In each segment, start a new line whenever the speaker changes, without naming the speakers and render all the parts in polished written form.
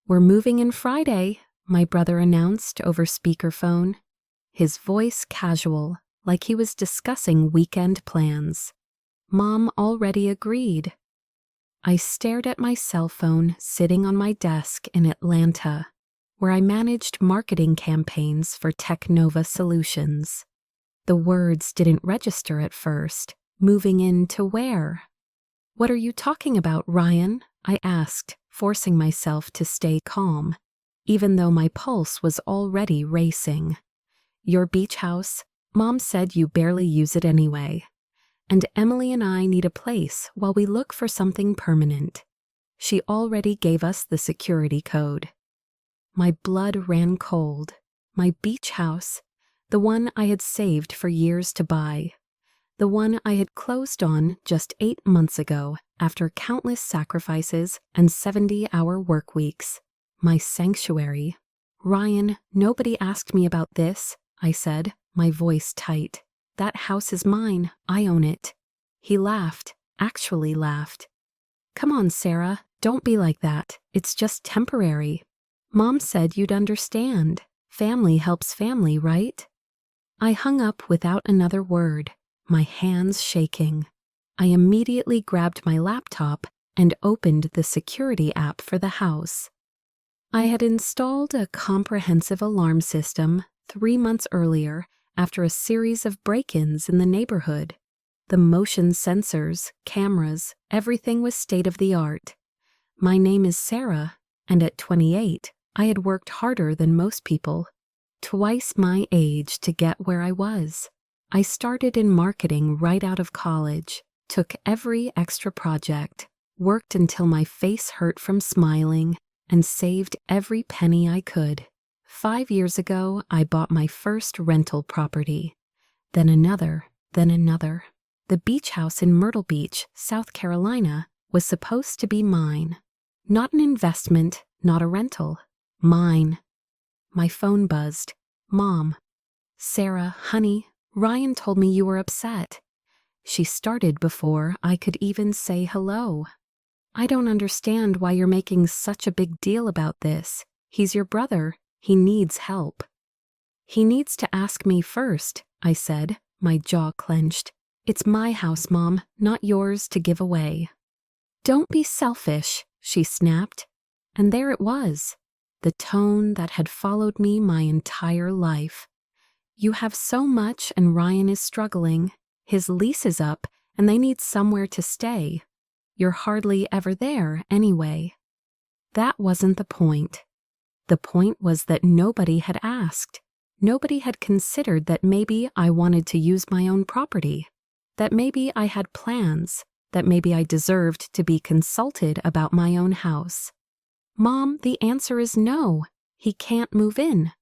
"We're moving in Friday," my brother announced over speakerphone, his voice casual, like he was discussing weekend plans. Mom already agreed. I stared at my cell phone sitting on my desk in Atlanta, where I managed marketing campaigns for Technova Solutions. The words didn't register at first. Moving in to where? "What are you talking about, Ryan?" I asked, forcing myself to stay calm, even though my pulse was already racing. "Your beach house. Mom said you barely use it anyway. And Emily and I need a place while we look for something permanent. She already gave us the security code." My blood ran cold. My beach house, the one I had saved for years to buy. The one I had closed on just 8 months ago after countless sacrifices and 70-hour work weeks. My sanctuary. "Ryan, nobody asked me about this," I said, my voice tight. "That house is mine. I own it." He laughed, actually laughed. "Come on, Sarah, don't be like that. It's just temporary. Mom said you'd understand. Family helps family, right?" I hung up without another word, my hands shaking. I immediately grabbed my laptop and opened the security app for the house. I had installed a comprehensive alarm system 3 months earlier after a series of break-ins in the neighborhood. The motion sensors, cameras, everything was state-of-the-art. My name is Sarah, and at 28, I had worked harder than most people, twice my age to get where I was. I started in marketing right out of college, took every extra project, worked until my face hurt from smiling, and saved every penny I could. 5 years ago, I bought my first rental property, then another, then another. The beach house in Myrtle Beach, South Carolina, was supposed to be mine. Not an investment, not a rental. Mine. My phone buzzed. "Mom." "Sarah, honey, Ryan told me you were upset." She started before I could even say hello. "I don't understand why you're making such a big deal about this. He's your brother. He needs help." "He needs to ask me first," I said, my jaw clenched. "It's my house, Mom, not yours to give away." "Don't be selfish," she snapped. And there it was, the tone that had followed me my entire life. "You have so much and Ryan is struggling. His lease is up and they need somewhere to stay. You're hardly ever there anyway." That wasn't the point. The point was that nobody had asked. Nobody had considered that maybe I wanted to use my own property, that maybe I had plans, that maybe I deserved to be consulted about my own house. "Mom, the answer is no. He can't move in."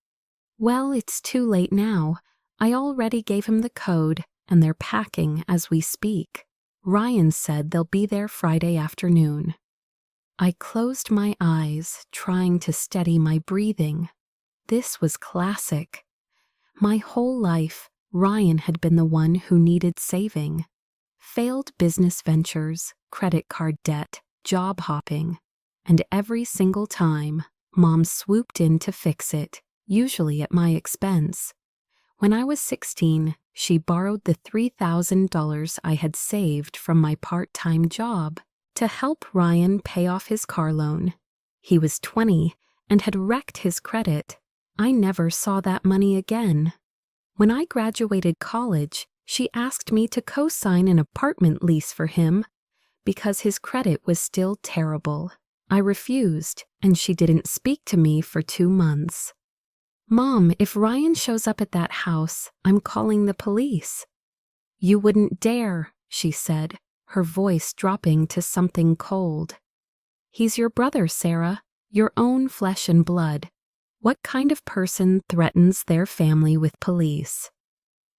"Well, it's too late now. I already gave him the code, and they're packing as we speak. Ryan said they'll be there Friday afternoon." I closed my eyes, trying to steady my breathing. This was classic. My whole life, Ryan had been the one who needed saving. Failed business ventures, credit card debt, job hopping. And every single time, Mom swooped in to fix it, usually at my expense. When I was 16, she borrowed the $3,000 I had saved from my part-time job to help Ryan pay off his car loan. He was 20 and had wrecked his credit. I never saw that money again. When I graduated college, she asked me to co-sign an apartment lease for him because his credit was still terrible. I refused, and she didn't speak to me for 2 months. "Mom, if Ryan shows up at that house, I'm calling the police." "You wouldn't dare," she said, her voice dropping to something cold. "He's your brother, Sarah, your own flesh and blood. What kind of person threatens their family with police?"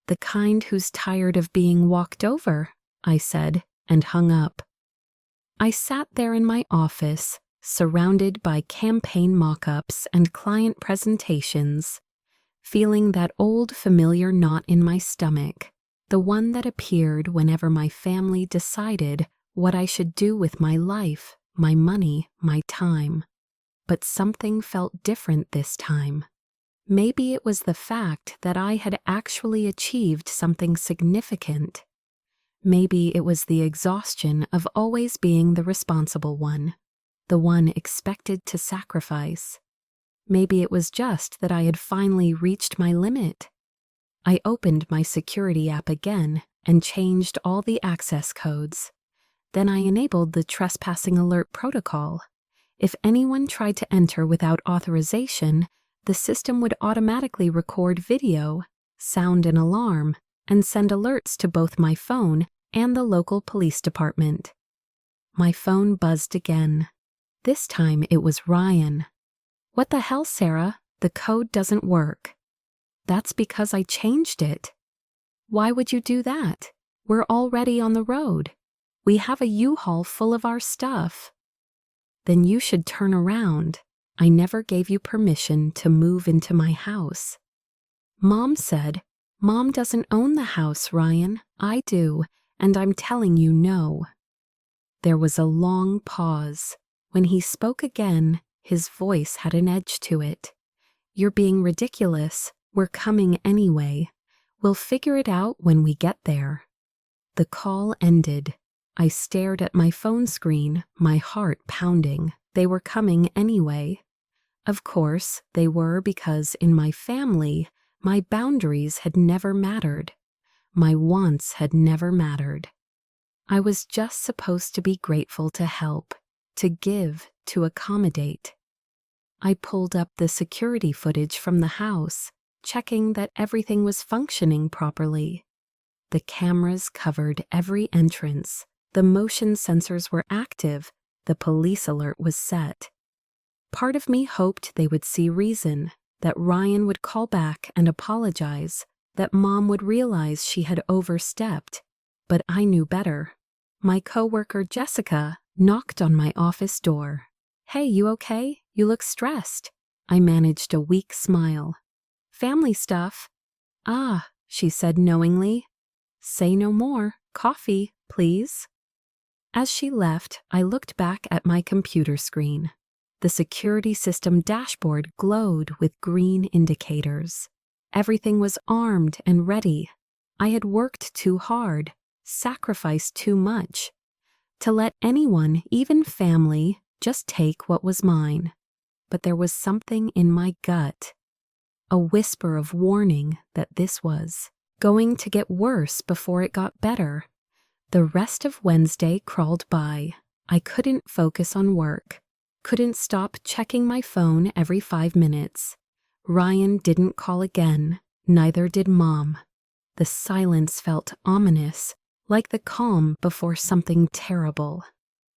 "The kind who's tired of being walked over," I said, and hung up. I sat there in my office, surrounded by campaign mock-ups and client presentations, feeling that old familiar knot in my stomach, the one that appeared whenever my family decided what I should do with my life, my money, my time. but something felt different this time. Maybe it was the fact that I had actually achieved something significant. Maybe it was the exhaustion of always being the responsible one, the one expected to sacrifice. Maybe it was just that I had finally reached my limit. I opened my security app again and changed all the access codes. Then I enabled the trespassing alert protocol. If anyone tried to enter without authorization, the system would automatically record video, sound an alarm, and send alerts to both my phone and the local police department. My phone buzzed again. This time it was Ryan. "What the hell, Sarah? The code doesn't work." "That's because I changed it." "Why would you do that? We're already on the road. We have a U-Haul full of our stuff." "Then you should turn around. I never gave you permission to move into my house." "Mom said." "Mom doesn't own the house, Ryan. I do, and I'm telling you no." There was a long pause. When he spoke again, his voice had an edge to it. "You're being ridiculous. We're coming anyway. We'll figure it out when we get there." The call ended. I stared at my phone screen, my heart pounding. They were coming anyway. Of course, they were, because in my family, my boundaries had never mattered. My wants had never mattered. I was just supposed to be grateful to help, to give, to accommodate. I pulled up the security footage from the house, checking that everything was functioning properly. The cameras covered every entrance. The motion sensors were active. The police alert was set. Part of me hoped they would see reason, that Ryan would call back and apologize, that Mom would realize she had overstepped. But I knew better. My coworker Jessica knocked on my office door. "Hey, you okay? You look stressed." I managed a weak smile. "Family stuff." "Ah," she said knowingly. "Say no more. Coffee, please." As she left, I looked back at my computer screen. The security system dashboard glowed with green indicators. Everything was armed and ready. I had worked too hard, sacrificed too much, to let anyone, even family, just take what was mine. But there was something in my gut, a whisper of warning that this was going to get worse before it got better. The rest of Wednesday crawled by. I couldn't focus on work, couldn't stop checking my phone every 5 minutes. Ryan didn't call again, neither did Mom. The silence felt ominous, like the calm before something terrible.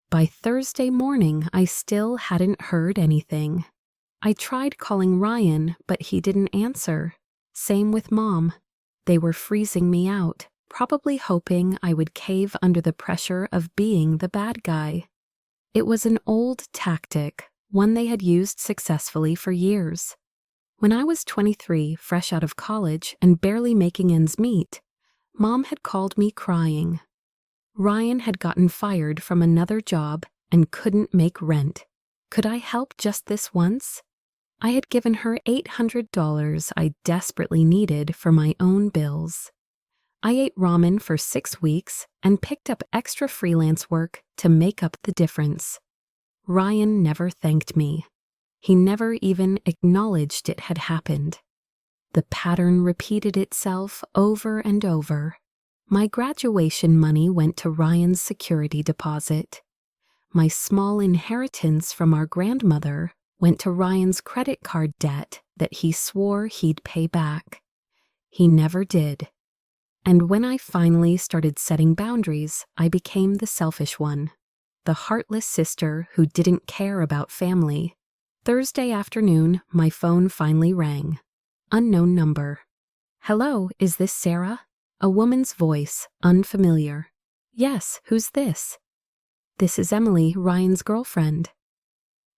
By Thursday morning, I still hadn't heard anything. I tried calling Ryan, but he didn't answer. Same with Mom. They were freezing me out, probably hoping I would cave under the pressure of being the bad guy. It was an old tactic, one they had used successfully for years. When I was 23, fresh out of college and barely making ends meet, Mom had called me crying. Ryan had gotten fired from another job and couldn't make rent. Could I help just this once? I had given her $800 I desperately needed for my own bills. I ate ramen for 6 weeks and picked up extra freelance work to make up the difference. Ryan never thanked me. He never even acknowledged it had happened. The pattern repeated itself over and over. My graduation money went to Ryan's security deposit. My small inheritance from our grandmother went to Ryan's credit card debt that he swore he'd pay back. He never did. And when I finally started setting boundaries, I became the selfish one, the heartless sister who didn't care about family. Thursday afternoon, my phone finally rang. Unknown number. "Hello, is this Sarah?" A woman's voice, unfamiliar. "Yes, who's this?" "This is Emily, Ryan's girlfriend."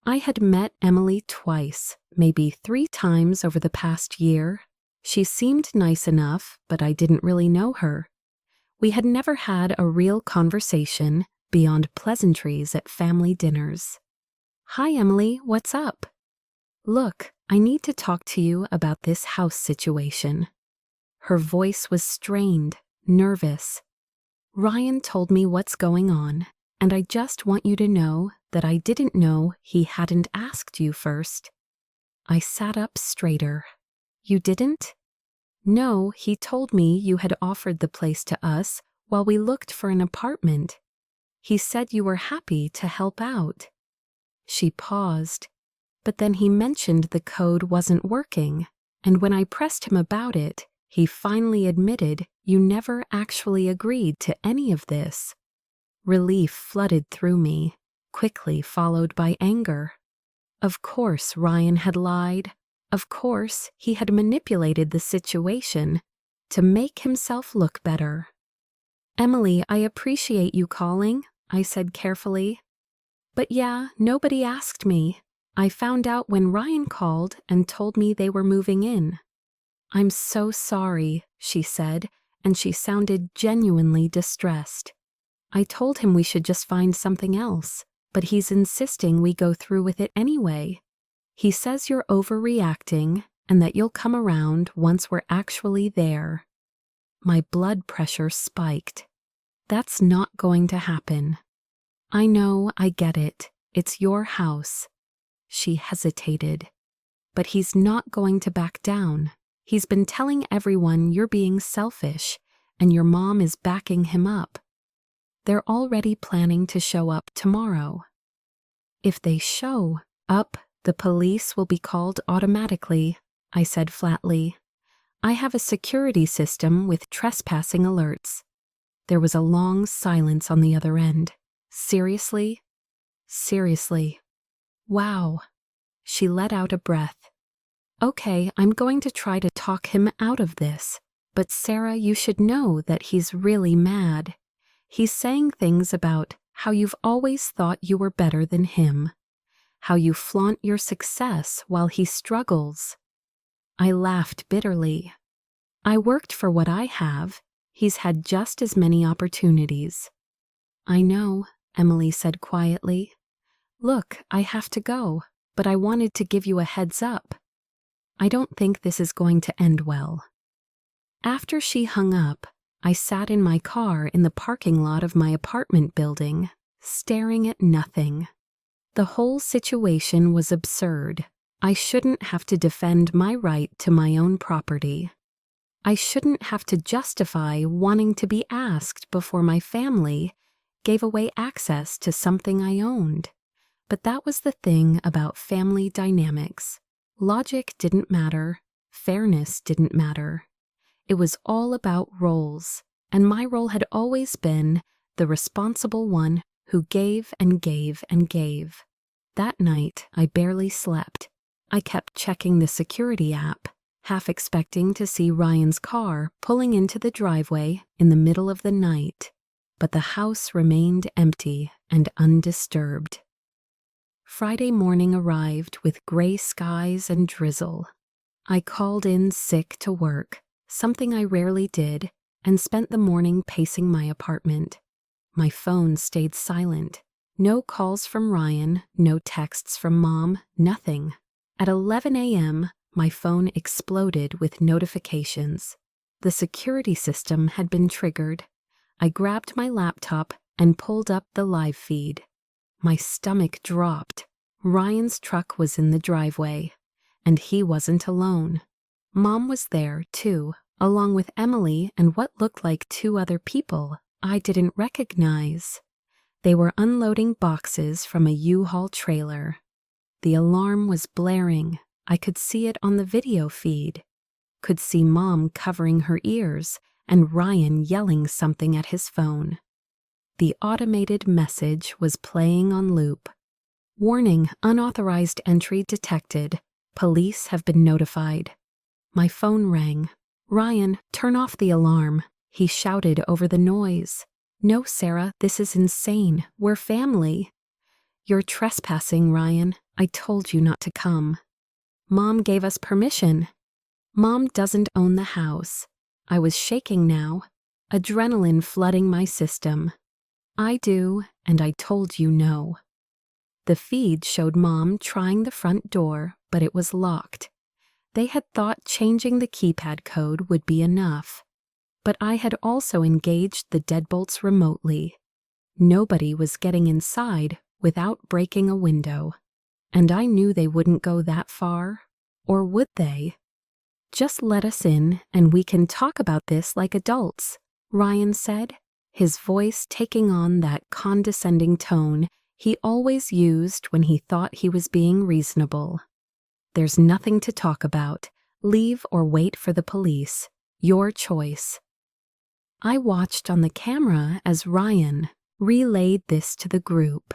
I had met Emily twice, maybe 3 times over the past year. She seemed nice enough, but I didn't really know her. We had never had a real conversation beyond pleasantries at family dinners. Hi, Emily, what's up? Look, I need to talk to you about this house situation. Her voice was strained, nervous. Ryan told me what's going on, and I just want you to know that I didn't know he hadn't asked you first. I sat up straighter. You didn't? No, he told me you had offered the place to us while we looked for an apartment. He said you were happy to help out. She paused, but then he mentioned the code wasn't working, and when I pressed him about it, he finally admitted you never actually agreed to any of this. Relief flooded through me, quickly followed by anger. Of course Ryan had lied. Of course he had manipulated the situation to make himself look better. Emily, I appreciate you calling, I said carefully. But yeah, nobody asked me. I found out when Ryan called and told me they were moving in. I'm so sorry, she said, and she sounded genuinely distressed. I told him we should just find something else, but he's insisting we go through with it anyway. He says you're overreacting and that you'll come around once we're actually there. My blood pressure spiked. That's not going to happen. I know, I get it. It's your house. She hesitated. But he's not going to back down. He's been telling everyone you're being selfish, and your mom is backing him up. They're already planning to show up tomorrow. If they show up, the police will be called automatically, I said flatly. I have a security system with trespassing alerts. There was a long silence on the other end. Seriously? Seriously. Wow. She let out a breath. Okay, I'm going to try to talk him out of this. But Sarah, you should know that he's really mad. He's saying things about how you've always thought you were better than him. How you flaunt your success while he struggles. I laughed bitterly. I worked for what I have. He's had just as many opportunities. I know, Emily said quietly. Look, I have to go, but I wanted to give you a heads up. I don't think this is going to end well. After she hung up, I sat in my car in the parking lot of my apartment building, staring at nothing. The whole situation was absurd. I shouldn't have to defend my right to my own property. I shouldn't have to justify wanting to be asked before my family gave away access to something I owned. But that was the thing about family dynamics. Logic didn't matter. Fairness didn't matter. It was all about roles, and my role had always been the responsible one who gave and gave and gave. That night, I barely slept. I kept checking the security app, half expecting to see Ryan's car pulling into the driveway in the middle of the night. But the house remained empty and undisturbed. Friday morning arrived with gray skies and drizzle. I called in sick to work, something I rarely did, and spent the morning pacing my apartment. My phone stayed silent. No calls from Ryan, no texts from Mom, nothing. At 11 a.m., my phone exploded with notifications. The security system had been triggered. I grabbed my laptop and pulled up the live feed. My stomach dropped. Ryan's truck was in the driveway, and he wasn't alone. Mom was there, too, along with Emily and what looked like 2 other people I didn't recognize. They were unloading boxes from a U-Haul trailer. The alarm was blaring. I could see it on the video feed. Could see Mom covering her ears and Ryan yelling something at his phone. The automated message was playing on loop. Warning, unauthorized entry detected. Police have been notified. My phone rang. Ryan, turn off the alarm, he shouted over the noise. No, Sarah, this is insane. We're family. You're trespassing, Ryan. I told you not to come. Mom gave us permission. Mom doesn't own the house. I was shaking now, adrenaline flooding my system. I do, and I told you no. The feed showed Mom trying the front door, but it was locked. They had thought changing the keypad code would be enough. But I had also engaged the deadbolts remotely. Nobody was getting inside without breaking a window. And I knew they wouldn't go that far. Or would they? "Just let us in and we can talk about this like adults," Ryan said, his voice taking on that condescending tone he always used when he thought he was being reasonable. "There's nothing to talk about. Leave or wait for the police. Your choice." I watched on the camera as Ryan relayed this to the group.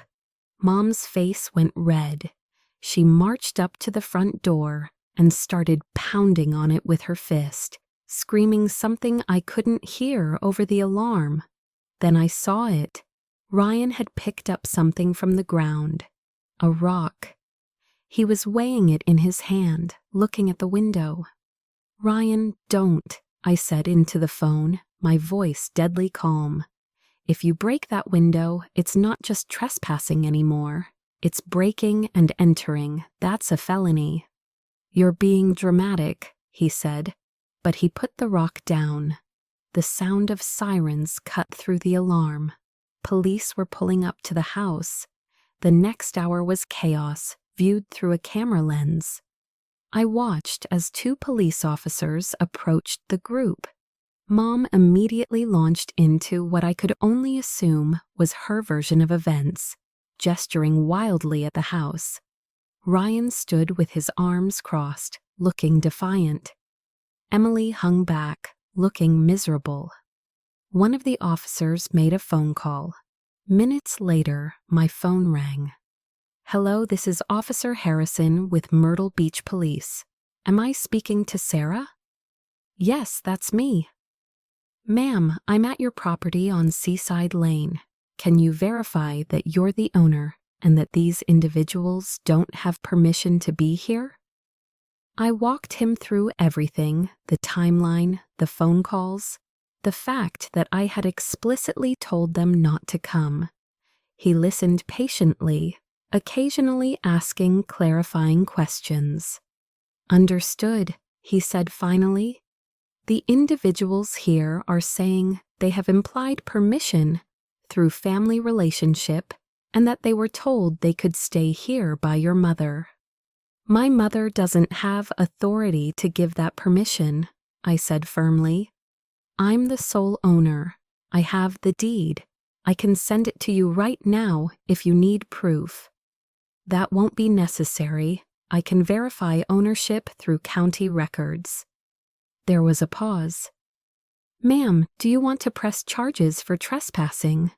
Mom's face went red. She marched up to the front door and started pounding on it with her fist, screaming something I couldn't hear over the alarm. Then I saw it. Ryan had picked up something from the ground, a rock. He was weighing it in his hand, looking at the window. "Ryan, don't," I said into the phone, my voice deadly calm. "If you break that window, it's not just trespassing anymore. It's breaking and entering. That's a felony." "You're being dramatic," he said, but he put the rock down. The sound of sirens cut through the alarm. Police were pulling up to the house. The next hour was chaos, viewed through a camera lens. I watched as 2 police officers approached the group. Mom immediately launched into what I could only assume was her version of events, gesturing wildly at the house. Ryan stood with his arms crossed, looking defiant. Emily hung back, looking miserable. One of the officers made a phone call. Minutes later, my phone rang. "Hello, this is Officer Harrison with Myrtle Beach Police. Am I speaking to Sarah?" "Yes, that's me." "Ma'am, I'm at your property on Seaside Lane. Can you verify that you're the owner and that these individuals don't have permission to be here?" I walked him through everything, the timeline, the phone calls, the fact that I had explicitly told them not to come. He listened patiently, occasionally asking clarifying questions. "Understood," he said finally. "The individuals here are saying they have implied permission through family relationship and that they were told they could stay here by your mother." "My mother doesn't have authority to give that permission," I said firmly. "I'm the sole owner. I have the deed. I can send it to you right now if you need proof." "That won't be necessary. I can verify ownership through county records." There was a pause. "Ma'am, do you want to press charges for trespassing?"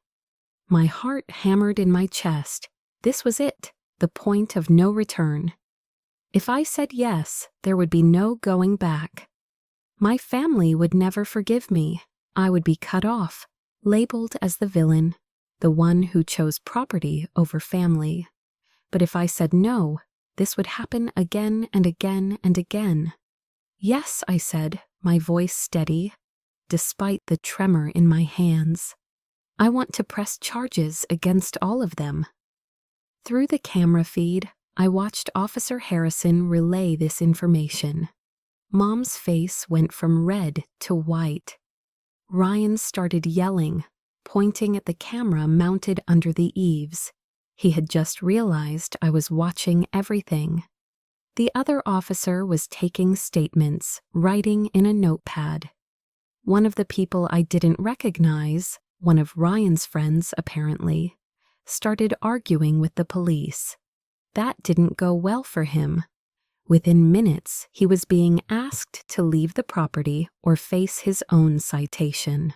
My heart hammered in my chest. This was it, the point of no return. If I said yes, there would be no going back. My family would never forgive me. I would be cut off, labeled as the villain, the one who chose property over family. But if I said no, this would happen again and again and again. "Yes," I said, my voice steady, despite the tremor in my hands. "I want to press charges against all of them." Through the camera feed, I watched Officer Harrison relay this information. Mom's face went from red to white. Ryan started yelling, pointing at the camera mounted under the eaves. He had just realized I was watching everything. The other officer was taking statements, writing in a notepad. One of the people I didn't recognize, one of Ryan's friends apparently, started arguing with the police. That didn't go well for him. Within minutes, he was being asked to leave the property or face his own citation.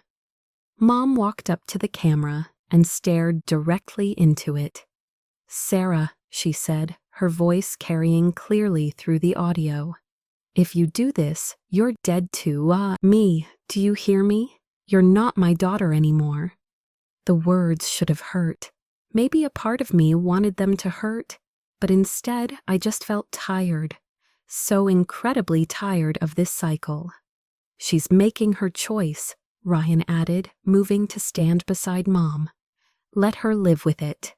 Mom walked up to the camera and stared directly into it. "Sarah," she said, her voice carrying clearly through the audio. "If you do this, you're dead to me. Do you hear me? You're not my daughter anymore." The words should have hurt. Maybe a part of me wanted them to hurt, but instead I just felt tired, so incredibly tired of this cycle. "She's making her choice," Ryan added, moving to stand beside Mom. "Let her live with it."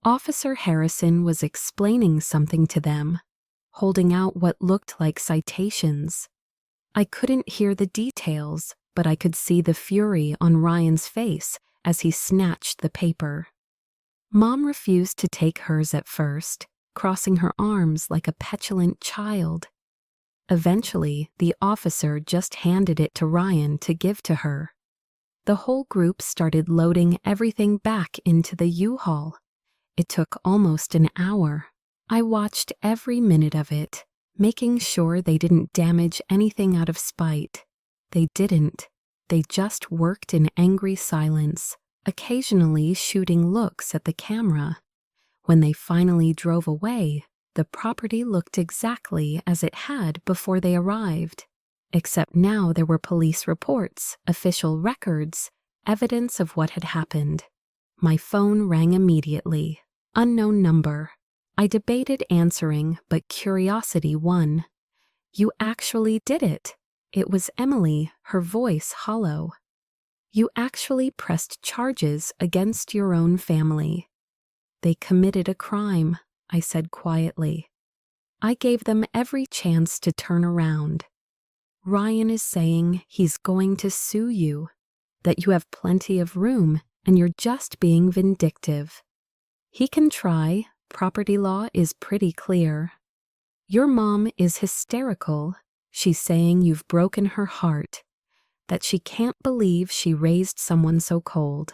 Officer Harrison was explaining something to them, holding out what looked like citations. I couldn't hear the details, but I could see the fury on Ryan's face as he snatched the paper. Mom refused to take hers at first, crossing her arms like a petulant child. Eventually, the officer just handed it to Ryan to give to her. The whole group started loading everything back into the U-Haul. It took almost an hour. I watched every minute of it, making sure they didn't damage anything out of spite. They didn't. They just worked in angry silence, occasionally shooting looks at the camera. When they finally drove away, the property looked exactly as it had before they arrived. Except now there were police reports, official records, evidence of what had happened. My phone rang immediately. Unknown number. I debated answering, but curiosity won. "You actually did it." It was Emily, her voice hollow. "You actually pressed charges against your own family." "They committed a crime," I said quietly. "I gave them every chance to turn around. Ryan is saying he's going to sue you, that you have plenty of room and you're just being vindictive. He can try. Property law is pretty clear. Your mom is hysterical. She's saying you've broken her heart, that she can't believe she raised someone so cold."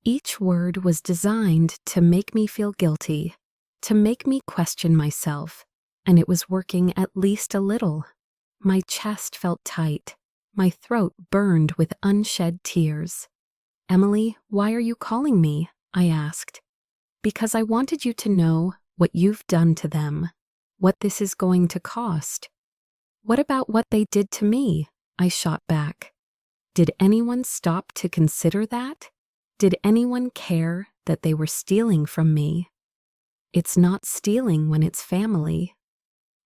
Each word was designed to make me feel guilty, to make me question myself, and it was working at least a little. My chest felt tight. My throat burned with unshed tears. "Emily, why are you calling me?" I asked. "Because I wanted you to know what you've done to them, what this is going to cost." "What about what they did to me?" I shot back. Did anyone stop to consider that? Did anyone care that they were stealing from me? It's not stealing when it's family.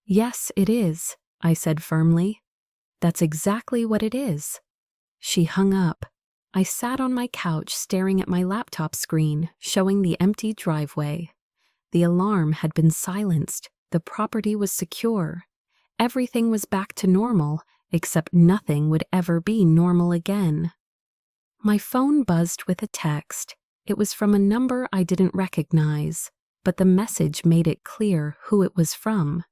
"Yes, it is," I said firmly. "That's exactly what it is." She hung up. I sat on my couch staring at my laptop screen, showing the empty driveway. The alarm had been silenced. The property was secure. Everything was back to normal, except nothing would ever be normal again. My phone buzzed with a text. It was from a number I didn't recognize, but the message made it clear who it was from.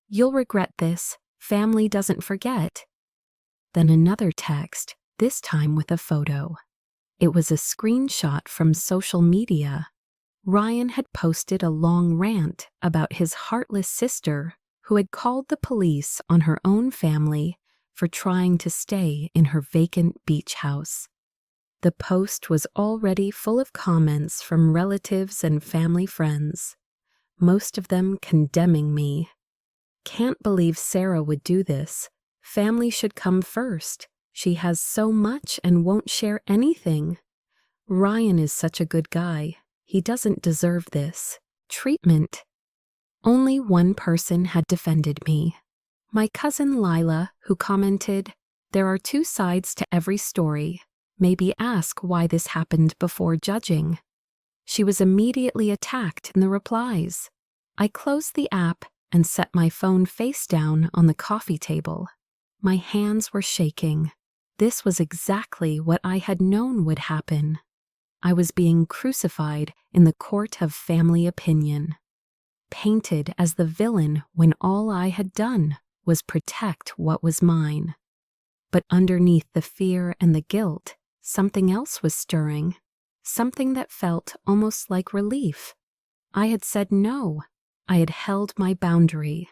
"You'll regret this. Family doesn't forget." Then another text, this time with a photo. It was a screenshot from social media. Ryan had posted a long rant about his heartless sister who had called the police on her own family for trying to stay in her vacant beach house. The post was already full of comments from relatives and family friends, most of them condemning me. "Can't believe Sarah would do this. Family should come first. She has so much and won't share anything. Ryan is such a good guy. He doesn't deserve this treatment." Only one person had defended me. My cousin Lila, who commented, "There are two sides to every story. Maybe ask why this happened before judging." She was immediately attacked in the replies. I closed the app and set my phone face down on the coffee table. My hands were shaking. This was exactly what I had known would happen. I was being crucified in the court of family opinion, painted as the villain when all I had done was protect what was mine. But underneath the fear and the guilt, something else was stirring, something that felt almost like relief. I had said no. I had held my boundary.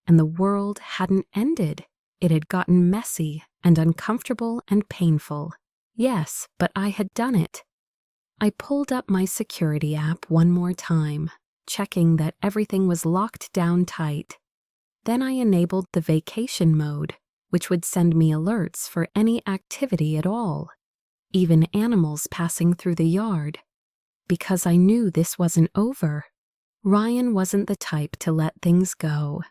And the world hadn't ended. It had gotten messy and uncomfortable and painful. Yes, but I had done it. I pulled up my security app one more time, checking that everything was locked down tight. Then I enabled the vacation mode, which would send me alerts for any activity at all, even animals passing through the yard. Because I knew this wasn't over. Ryan wasn't the type to let things go.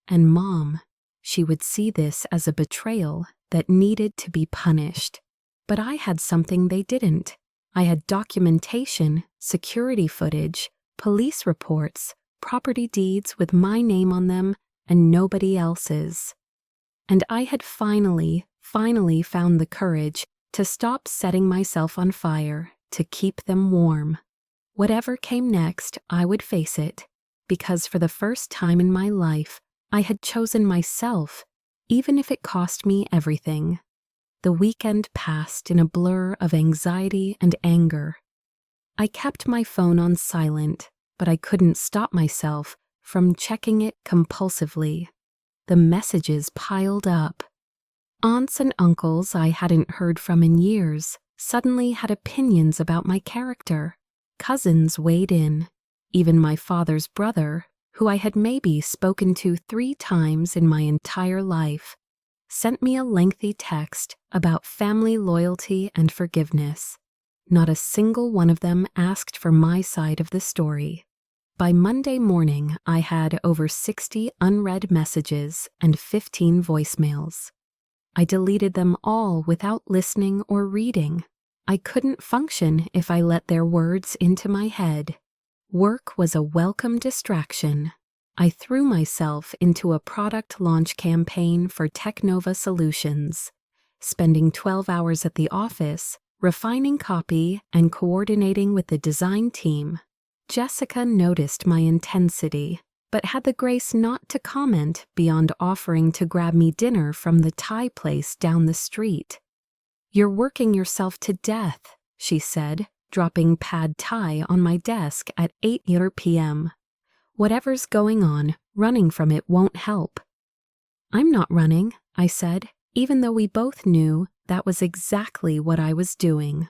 And Mom, she would see this as a betrayal that needed to be punished. But I had something they didn't. I had documentation, security footage, police reports, property deeds with my name on them and nobody else's. And I had finally found the courage to stop setting myself on fire, to keep them warm. Whatever came next, I would face it, because for the first time in my life, I had chosen myself, even if it cost me everything. The weekend passed in a blur of anxiety and anger. I kept my phone on silent, but I couldn't stop myself from checking it compulsively. The messages piled up. Aunts and uncles I hadn't heard from in years suddenly had opinions about my character. Cousins weighed in. Even my father's brother, who I had maybe spoken to 3 times in my entire life, sent me a lengthy text about family loyalty and forgiveness. Not a single one of them asked for my side of the story. By Monday morning, I had over 60 unread messages and 15 voicemails. I deleted them all without listening or reading. I couldn't function if I let their words into my head. Work was a welcome distraction. I threw myself into a product launch campaign for Technova Solutions, spending 12 hours at the office, refining copy and coordinating with the design team. Jessica noticed my intensity, but had the grace not to comment beyond offering to grab me dinner from the Thai place down the street. "You're working yourself to death," she said, dropping pad Thai on my desk at 8 p.m. "Whatever's going on, running from it won't help." "I'm not running," I said, even though we both knew that was exactly what I was doing.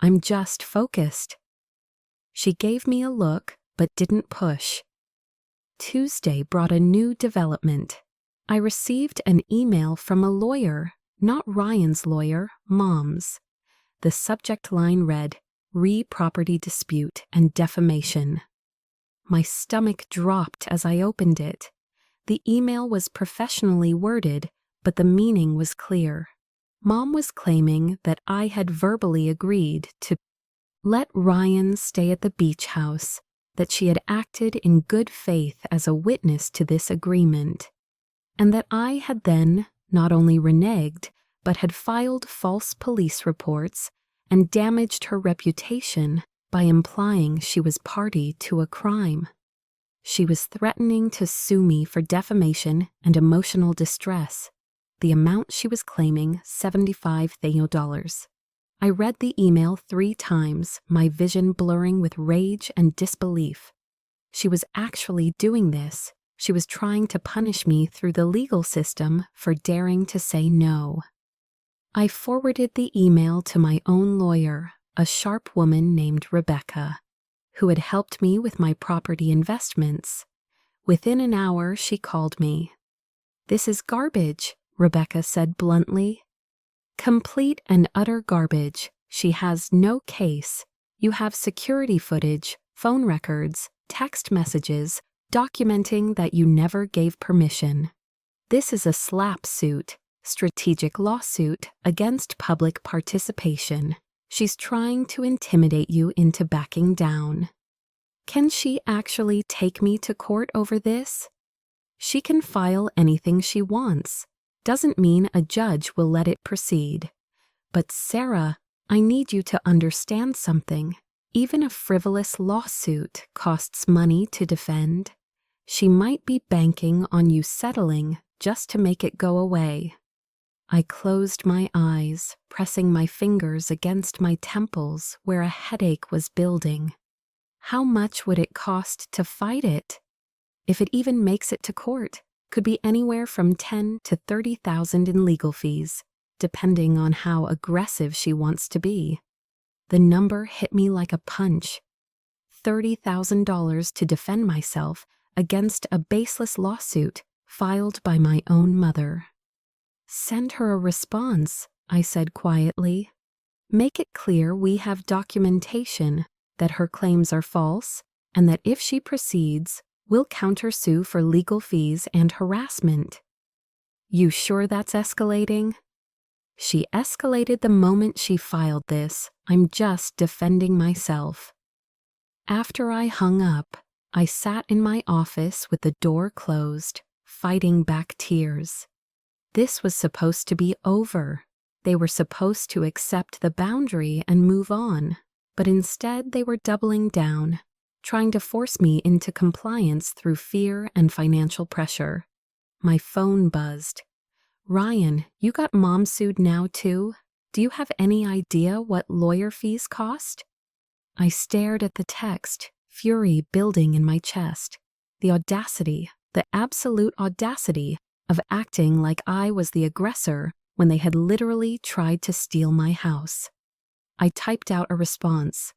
"I'm just focused." She gave me a look, but didn't push. Tuesday brought a new development. I received an email from a lawyer, not Ryan's lawyer, Mom's. The subject line read, "Re-property dispute and defamation." My stomach dropped as I opened it. The email was professionally worded, but the meaning was clear. Mom was claiming that I had verbally agreed to let Ryan stay at the beach house, that she had acted in good faith as a witness to this agreement, and that I had then not only reneged, but had filed false police reports and damaged her reputation by implying she was party to a crime. She was threatening to sue me for defamation and emotional distress. The amount she was claiming, $75,000. I read the email 3 times, my vision blurring with rage and disbelief. She was actually doing this. She was trying to punish me through the legal system for daring to say no. I forwarded the email to my own lawyer, a sharp woman named Rebecca, who had helped me with my property investments. Within an hour, she called me. "This is garbage," Rebecca said bluntly. "Complete and utter garbage. She has no case. You have security footage, phone records, text messages, documenting that you never gave permission. This is a SLAPP suit, strategic lawsuit against public participation. She's trying to intimidate you into backing down. Can she actually take me to court over this? She can file anything she wants. Doesn't mean a judge will let it proceed. But Sarah, I need you to understand something. Even a frivolous lawsuit costs money to defend. She might be banking on you settling just to make it go away." I closed my eyes, pressing my fingers against my temples where a headache was building. How much would it cost to fight it? If it even makes it to court, could be anywhere from $10,000 to $30,000 in legal fees, depending on how aggressive she wants to be. The number hit me like a punch. $30,000 to defend myself against a baseless lawsuit filed by my own mother. "Send her a response," I said quietly. "Make it clear we have documentation that her claims are false and that if she proceeds, we'll countersue for legal fees and harassment." "You sure that's escalating?" "She escalated the moment she filed this. I'm just defending myself." After I hung up, I sat in my office with the door closed, fighting back tears. This was supposed to be over. They were supposed to accept the boundary and move on, but instead they were doubling down, trying to force me into compliance through fear and financial pressure. My phone buzzed. "Ryan, you got mom sued now too? Do you have any idea what lawyer fees cost?" I stared at the text, fury building in my chest. The audacity, the absolute audacity of acting like I was the aggressor when they had literally tried to steal my house. I typed out a response.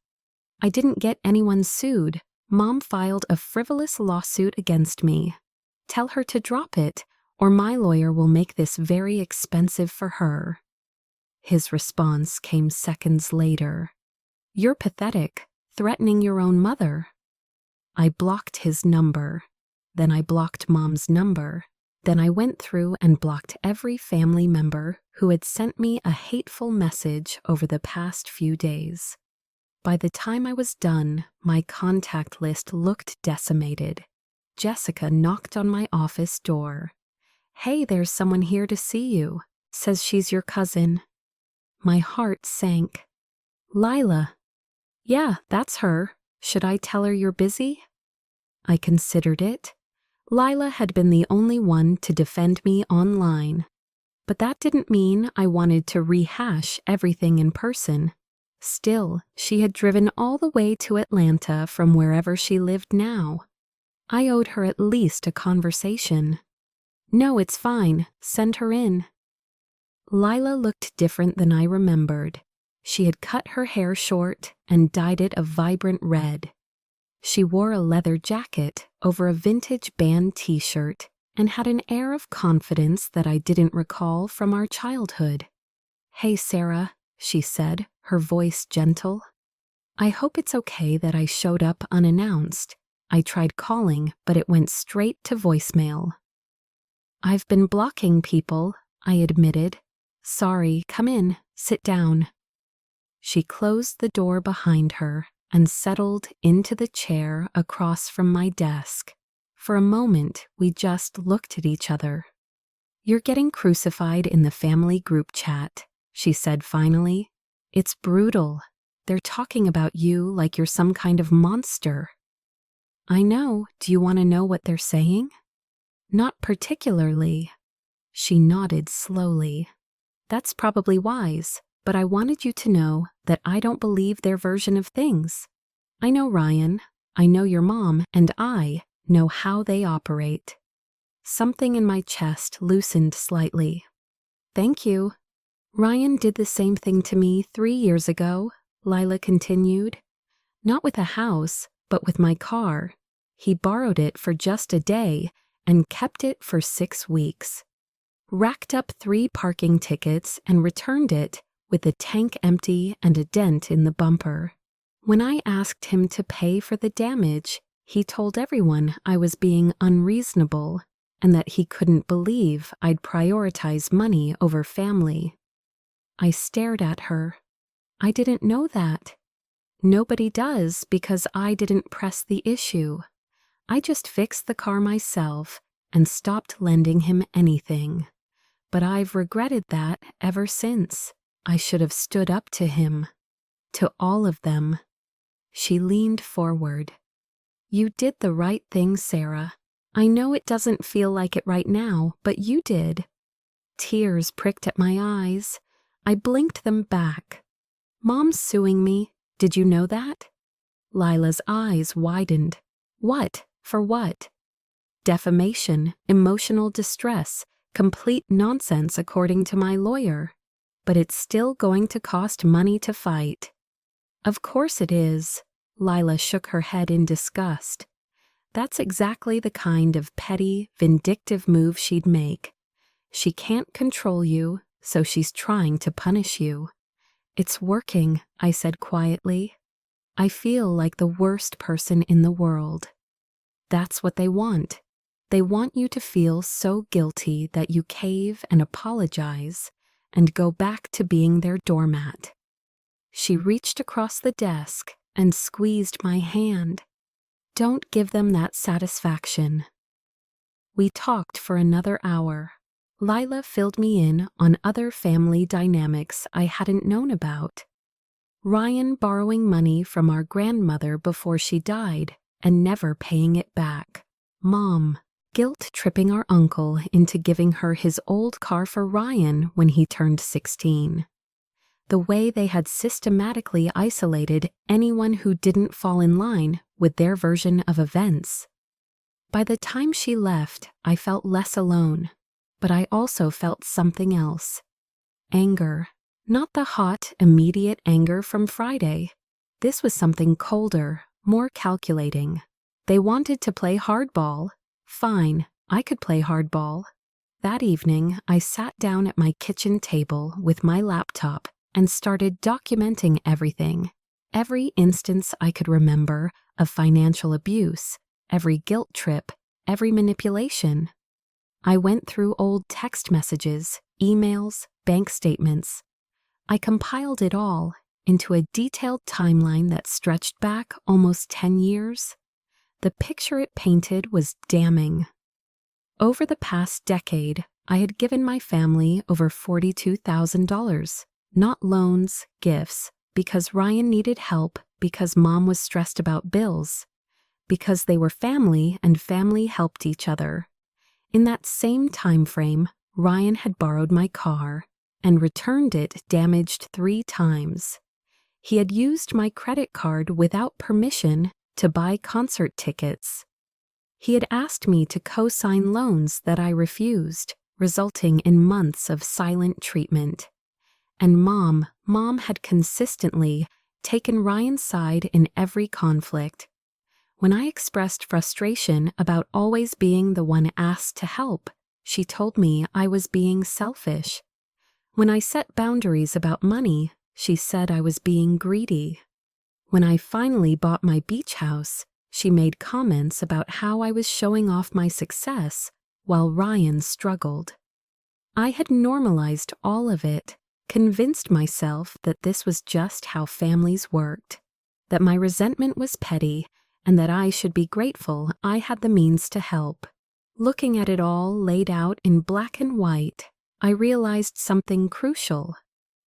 "I didn't get anyone sued. Mom filed a frivolous lawsuit against me. Tell her to drop it, or my lawyer will make this very expensive for her." His response came seconds later. "You're pathetic, threatening your own mother." I blocked his number. Then I blocked Mom's number. Then I went through and blocked every family member who had sent me a hateful message over the past few days. By the time I was done, my contact list looked decimated. Jessica knocked on my office door. "Hey, there's someone here to see you. Says she's your cousin." My heart sank. "Lila." "Yeah, that's her. Should I tell her you're busy?" I considered it. Lila had been the only one to defend me online. But that didn't mean I wanted to rehash everything in person. Still, she had driven all the way to Atlanta from wherever she lived now. I owed her at least a conversation. "No, it's fine. Send her in." Lila looked different than I remembered. She had cut her hair short and dyed it a vibrant red. She wore a leather jacket over a vintage band t-shirt and had an air of confidence that I didn't recall from our childhood. "Hey, Sarah," she said, her voice gentle. "I hope it's okay that I showed up unannounced. I tried calling, but it went straight to voicemail." "I've been blocking people," I admitted. "Sorry, come in, sit down." She closed the door behind her and settled into the chair across from my desk. For a moment, we just looked at each other. "You're getting crucified in the family group chat," she said finally. "It's brutal. They're talking about you like you're some kind of monster." "I know. Do you want to know what they're saying?" "Not particularly." She nodded slowly. "That's probably wise, but I wanted you to know that I don't believe their version of things. I know Ryan, I know your mom, and I know how they operate." Something in my chest loosened slightly. "Thank you. Ryan did the same thing to me 3 years ago," Lila continued. "Not with a house, but with my car. He borrowed it for just a day and kept it for 6 weeks. Racked up 3 parking tickets and returned it with the tank empty and a dent in the bumper. When I asked him to pay for the damage, he told everyone I was being unreasonable and that he couldn't believe I'd prioritize money over family." I stared at her. I didn't know that. Nobody does because I didn't press the issue. I just fixed the car myself and stopped lending him anything. But I've regretted that ever since. I should have stood up to him. To all of them. She leaned forward. "You did the right thing, Sarah. I know it doesn't feel like it right now, but you did." Tears pricked at my eyes. I blinked them back. "Mom's suing me. Did you know that?" Lila's eyes widened. "What? For what?" "Defamation, emotional distress, complete nonsense according to my lawyer. But it's still going to cost money to fight." "Of course it is." Lila shook her head in disgust. That's exactly the kind of petty, vindictive move she'd make. She can't control you, so she's trying to punish you. "It's working," I said quietly. "I feel like the worst person in the world." That's what they want. They want you to feel so guilty that you cave and apologize and go back to being their doormat. She reached across the desk and squeezed my hand. Don't give them that satisfaction. We talked for another hour. Lila filled me in on other family dynamics I hadn't known about. Ryan borrowing money from our grandmother before she died and never paying it back. Mom guilt-tripping our uncle into giving her his old car for Ryan when he turned 16. The way they had systematically isolated anyone who didn't fall in line with their version of events. By the time she left, I felt less alone, but I also felt something else. Anger. Not the hot, immediate anger from Friday. This was something colder, more calculating. They wanted to play hardball. Fine, I could play hardball. That evening, I sat down at my kitchen table with my laptop and started documenting everything. Every instance I could remember of financial abuse, every guilt trip, every manipulation. I went through old text messages, emails, bank statements. I compiled it all into a detailed timeline that stretched back almost 10 years. The picture it painted was damning. Over the past decade, I had given my family over $42,000, not loans, gifts, because Ryan needed help, because Mom was stressed about bills, because they were family and family helped each other. In that same time frame, Ryan had borrowed my car and returned it damaged 3 times. He had used my credit card without permission to buy concert tickets. He had asked me to co-sign loans that I refused, resulting in months of silent treatment. And Mom had consistently taken Ryan's side in every conflict. When I expressed frustration about always being the one asked to help, she told me I was being selfish. When I set boundaries about money, she said I was being greedy. When I finally bought my beach house, she made comments about how I was showing off my success while Ryan struggled. I had normalized all of it, convinced myself that this was just how families worked, that my resentment was petty, and that I should be grateful I had the means to help. Looking at it all laid out in black and white, I realized something crucial.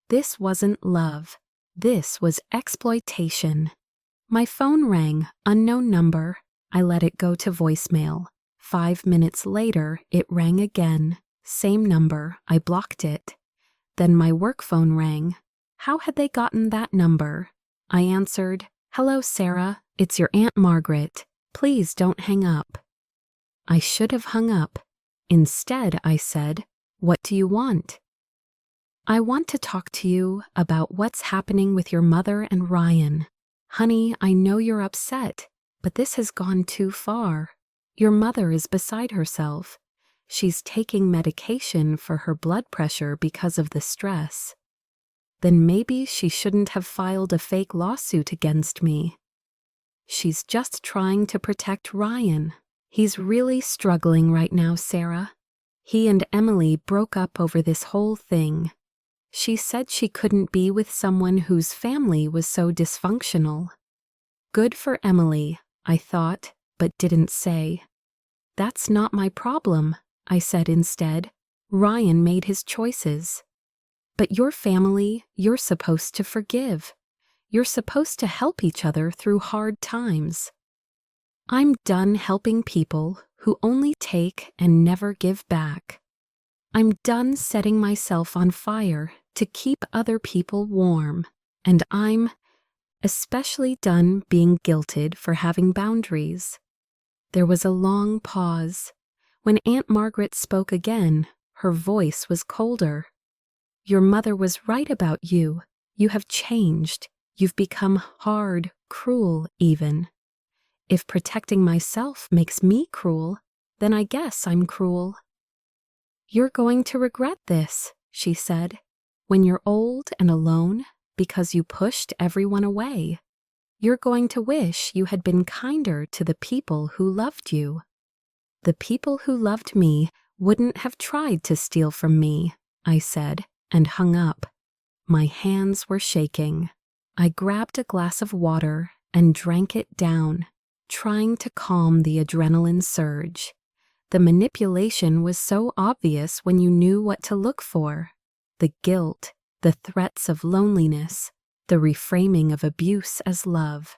This wasn't love. This was exploitation. My phone rang, unknown number. I let it go to voicemail. 5 minutes later, it rang again. Same number. I blocked it. Then my work phone rang. How had they gotten that number? I answered, "Hello, Sarah. It's your Aunt Margaret. Please don't hang up." I should have hung up. Instead, I said, "What do you want?" "I want to talk to you about what's happening with your mother and Ryan. Honey, I know you're upset, but this has gone too far. Your mother is beside herself. She's taking medication for her blood pressure because of the stress. Then maybe she shouldn't have filed a fake lawsuit against me. She's just trying to protect Ryan. He's really struggling right now, Sarah. He and Emily broke up over this whole thing. She said she couldn't be with someone whose family was so dysfunctional. Good for Emily, I thought, but didn't say. That's not my problem, I said instead. Ryan made his choices. But your family, you're supposed to forgive. You're supposed to help each other through hard times. I'm done helping people who only take and never give back. I'm done setting myself on fire to keep other people warm, and I'm especially done being guilted for having boundaries." There was a long pause. When Aunt Margaret spoke again, her voice was colder. "Your mother was right about you. You have changed. You've become hard, cruel even. If protecting myself makes me cruel, then I guess I'm cruel." "You're going to regret this," she said, "when you're old and alone because you pushed everyone away. You're going to wish you had been kinder to the people who loved you. The people who loved me wouldn't have tried to steal from me," I said, and hung up. My hands were shaking. I grabbed a glass of water and drank it down, trying to calm the adrenaline surge. The manipulation was so obvious when you knew what to look for. The guilt, the threats of loneliness, the reframing of abuse as love.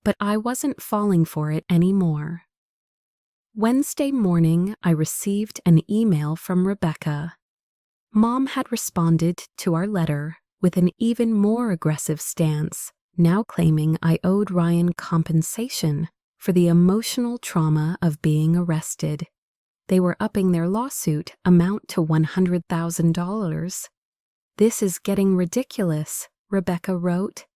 But I wasn't falling for it anymore. Wednesday morning, I received an email from Rebecca. Mom had responded to our letter with an even more aggressive stance, now claiming I owed Ryan compensation for the emotional trauma of being arrested. They were upping their lawsuit amount to $100,000. "This is getting ridiculous," Rebecca wrote.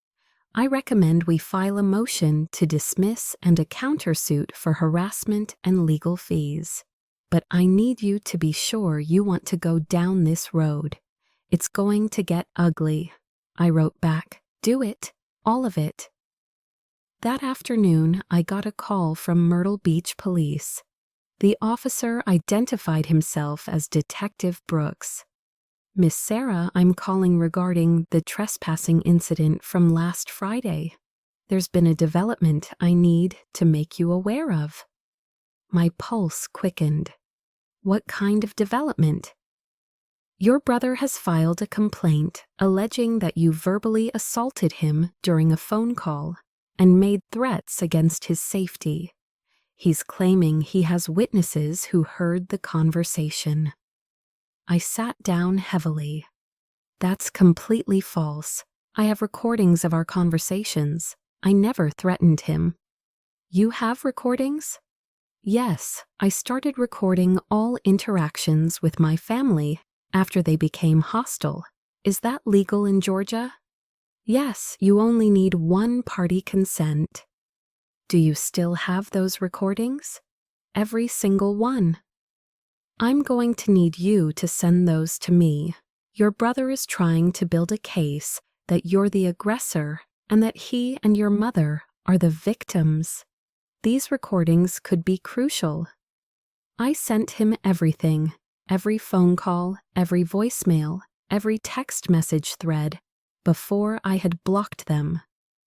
"I recommend we file a motion to dismiss and a countersuit for harassment and legal fees. But I need you to be sure you want to go down this road. It's going to get ugly." I wrote back, "Do it, all of it." That afternoon, I got a call from Myrtle Beach Police. The officer identified himself as Detective Brooks. "Miss Sarah, I'm calling regarding the trespassing incident from last Friday. There's been a development I need to make you aware of." My pulse quickened. "What kind of development?" "Your brother has filed a complaint alleging that you verbally assaulted him during a phone call and made threats against his safety. He's claiming he has witnesses who heard the conversation." I sat down heavily. "That's completely false. I have recordings of our conversations. I never threatened him." "You have recordings?" "Yes, I started recording all interactions with my family after they became hostile. Is that legal in Georgia?" "Yes, you only need one party consent." "Do you still have those recordings?" "Every single one." "I'm going to need you to send those to me. Your brother is trying to build a case that you're the aggressor and that he and your mother are the victims. These recordings could be crucial." I sent him everything, every phone call, every voicemail, every text message thread, before I had blocked them.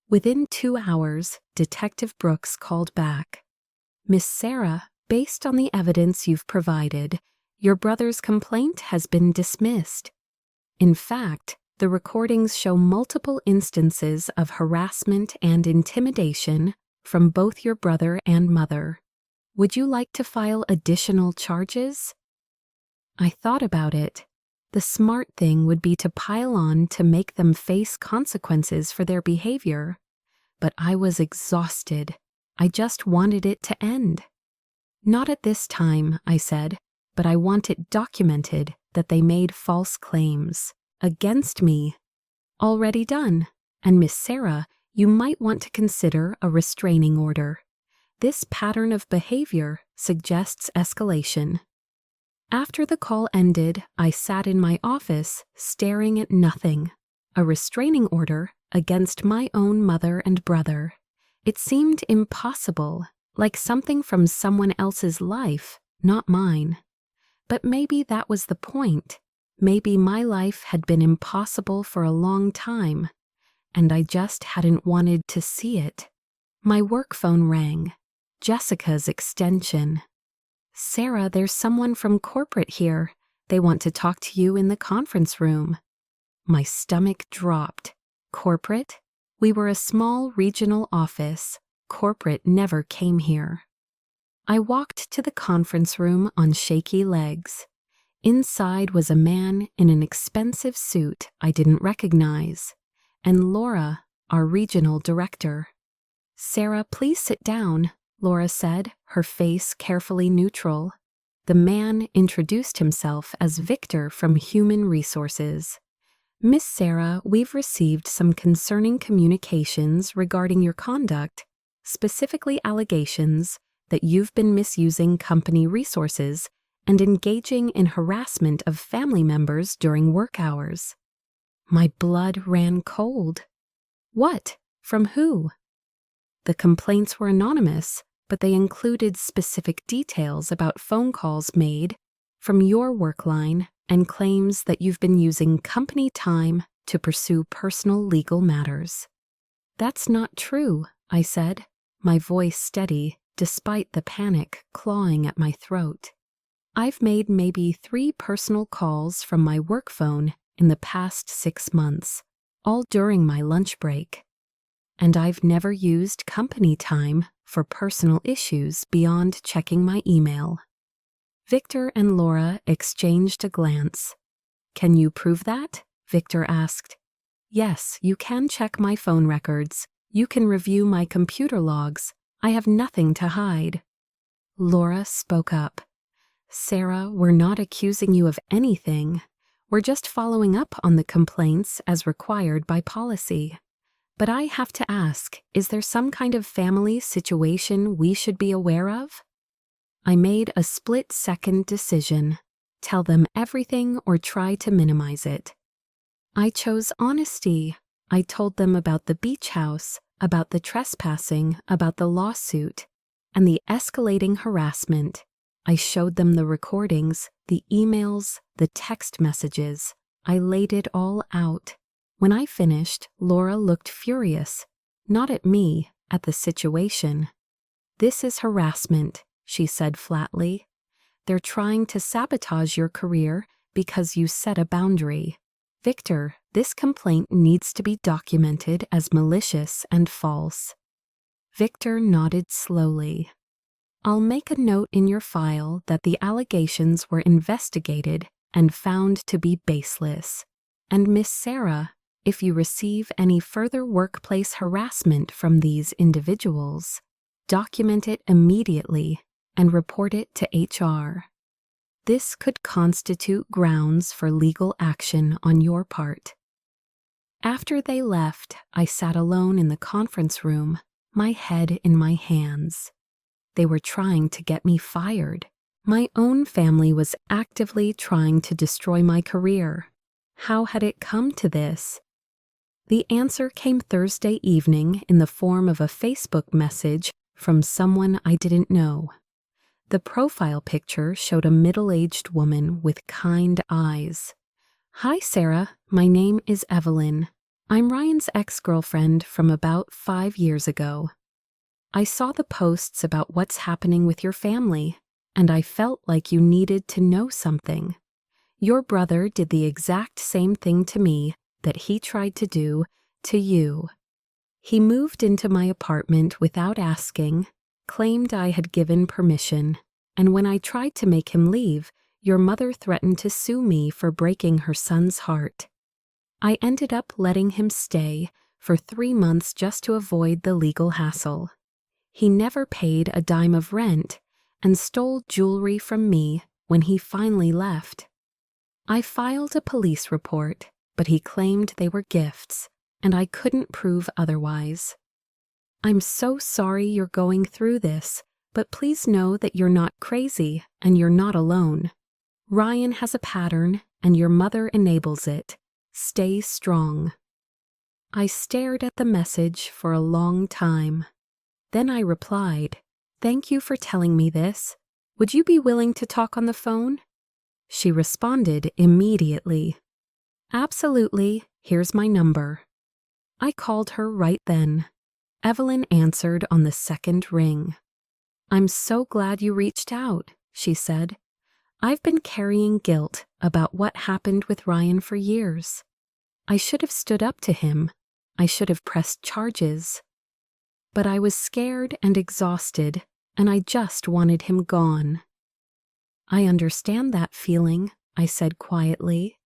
Within 2 hours, Detective Brooks called back. "Miss Sarah, based on the evidence you've provided, your brother's complaint has been dismissed. In fact, the recordings show multiple instances of harassment and intimidation from both your brother and mother. Would you like to file additional charges?" I thought about it. The smart thing would be to pile on to make them face consequences for their behavior. But I was exhausted. I just wanted it to end. "Not at this time," I said, "but I want it documented that they made false claims against me." "Already done. And Miss Sarah, you might want to consider a restraining order. This pattern of behavior suggests escalation." After the call ended, I sat in my office staring at nothing. A restraining order against my own mother and brother. It seemed impossible, like something from someone else's life, not mine. But maybe that was the point. Maybe my life had been impossible for a long time, and I just hadn't wanted to see it. My work phone rang. Jessica's extension. "Sarah, there's someone from corporate here. They want to talk to you in the conference room." My stomach dropped. Corporate? We were a small regional office. Corporate never came here. I walked to the conference room on shaky legs. Inside was a man in an expensive suit I didn't recognize, and Laura, our regional director. "Sarah, please sit down," Laura said, her face carefully neutral. The man introduced himself as Victor from Human Resources. "Miss Sarah, we've received some concerning communications regarding your conduct, specifically allegations that you've been misusing company resources and engaging in harassment of family members during work hours." My blood ran cold. "What? From who?" The complaints were anonymous, but they included specific details about phone calls made from your work line and claims that you've been using company time to pursue personal legal matters. "That's not true," I said, my voice steady despite the panic clawing at my throat. I've made maybe 3 personal calls from my work phone in the past 6 months, all during my lunch break. And I've never used company time for personal issues beyond checking my email. Victor and Laura exchanged a glance. Can you prove that? Victor asked. Yes, you can check my phone records. You can review my computer logs. I have nothing to hide. Laura spoke up. Sarah, we're not accusing you of anything. We're just following up on the complaints as required by policy. But I have to ask, is there some kind of family situation we should be aware of? I made a split-second decision. Tell them everything or try to minimize it. I chose honesty. I told them about the beach house, about the trespassing, about the lawsuit, and the escalating harassment. I showed them the recordings, the emails, the text messages. I laid it all out. When I finished, Laura looked furious, not at me, at the situation. This is harassment, she said flatly. They're trying to sabotage your career because you set a boundary. Victor, this complaint needs to be documented as malicious and false. Victor nodded slowly. I'll make a note in your file that the allegations were investigated and found to be baseless. And Miss Sarah, if you receive any further workplace harassment from these individuals, document it immediately and report it to HR. This could constitute grounds for legal action on your part. After they left, I sat alone in the conference room, my head in my hands. They were trying to get me fired. My own family was actively trying to destroy my career. How had it come to this? The answer came Thursday evening in the form of a Facebook message from someone I didn't know. The profile picture showed a middle-aged woman with kind eyes. Hi, Sarah. My name is Evelyn. I'm Ryan's ex-girlfriend from about 5 years ago. I saw the posts about what's happening with your family, and I felt like you needed to know something. Your brother did the exact same thing to me that he tried to do to you. He moved into my apartment without asking, claimed I had given permission, and when I tried to make him leave, your mother threatened to sue me for breaking her son's heart. I ended up letting him stay for 3 months just to avoid the legal hassle. He never paid a dime of rent and stole jewelry from me when he finally left. I filed a police report, but he claimed they were gifts, and I couldn't prove otherwise. I'm so sorry you're going through this, but please know that you're not crazy and you're not alone. Ryan has a pattern, and your mother enables it. Stay strong. I stared at the message for a long time. Then I replied, Thank you for telling me this. Would you be willing to talk on the phone? She responded immediately. Absolutely, here's my number. I called her right then. Evelyn answered on the second ring. I'm so glad you reached out, she said. I've been carrying guilt about what happened with Ryan for years. I should have stood up to him. I should have pressed charges. But I was scared and exhausted, and I just wanted him gone. I understand that feeling, I said quietly.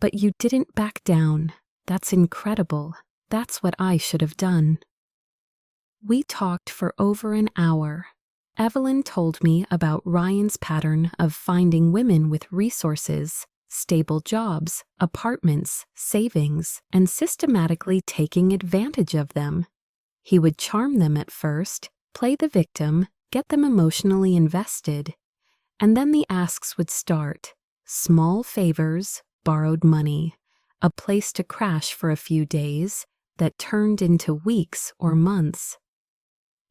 But you didn't back down. That's incredible. That's what I should have done. We talked for over an hour. Evelyn told me about Ryan's pattern of finding women with resources, stable jobs, apartments, savings, and systematically taking advantage of them. He would charm them at first, play the victim, get them emotionally invested, and then the asks would start. Small favors, borrowed money, a place to crash for a few days that turned into weeks or months.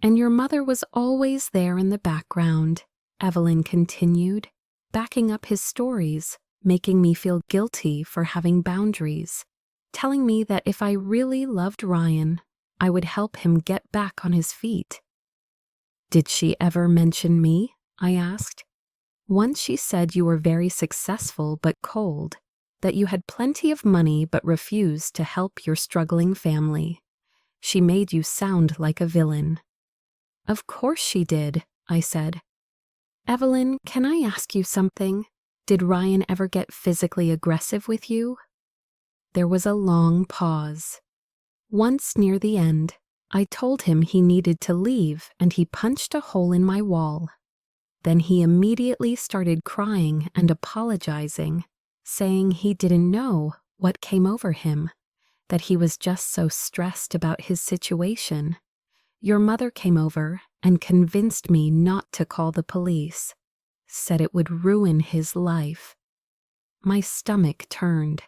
And your mother was always there in the background, Evelyn continued, backing up his stories, making me feel guilty for having boundaries, telling me that if I really loved Ryan, I would help him get back on his feet. Did she ever mention me? I asked. Once she said you were very successful but cold, that you had plenty of money but refused to help your struggling family. She made you sound like a villain. Of course she did, I said. Evelyn, can I ask you something? Did Ryan ever get physically aggressive with you? There was a long pause. Once near the end, I told him he needed to leave and he punched a hole in my wall. Then he immediately started crying and apologizing, saying he didn't know what came over him, that he was just so stressed about his situation. Your mother came over and convinced me not to call the police, said it would ruin his life. My stomach turned.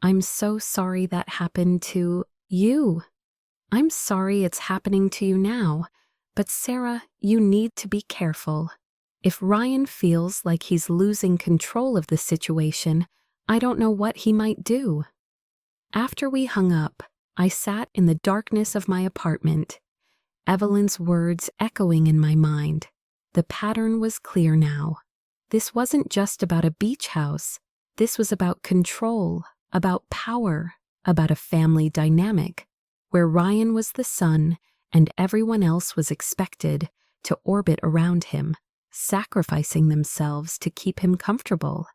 I'm so sorry that happened to you. I'm sorry it's happening to you now, but Sarah, you need to be careful. If Ryan feels like he's losing control of the situation, I don't know what he might do. After we hung up, I sat in the darkness of my apartment, Evelyn's words echoing in my mind. The pattern was clear now. This wasn't just about a beach house. This was about control, about power, about a family dynamic, where Ryan was the son and everyone else was expected to orbit around him, sacrificing themselves to keep him comfortable.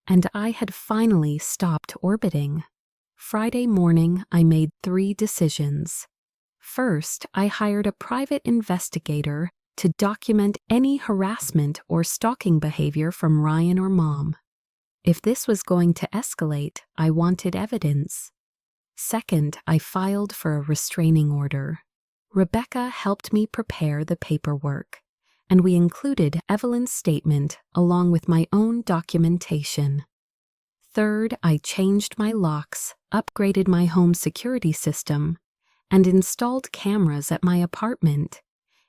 And I had finally stopped orbiting. Friday morning, I made 3 decisions. First, I hired a private investigator to document any harassment or stalking behavior from Ryan or Mom. If this was going to escalate, I wanted evidence. Second, I filed for a restraining order. Rebecca helped me prepare the paperwork, and we included Evelyn's statement along with my own documentation. Third, I changed my locks, upgraded my home security system, and installed cameras at my apartment.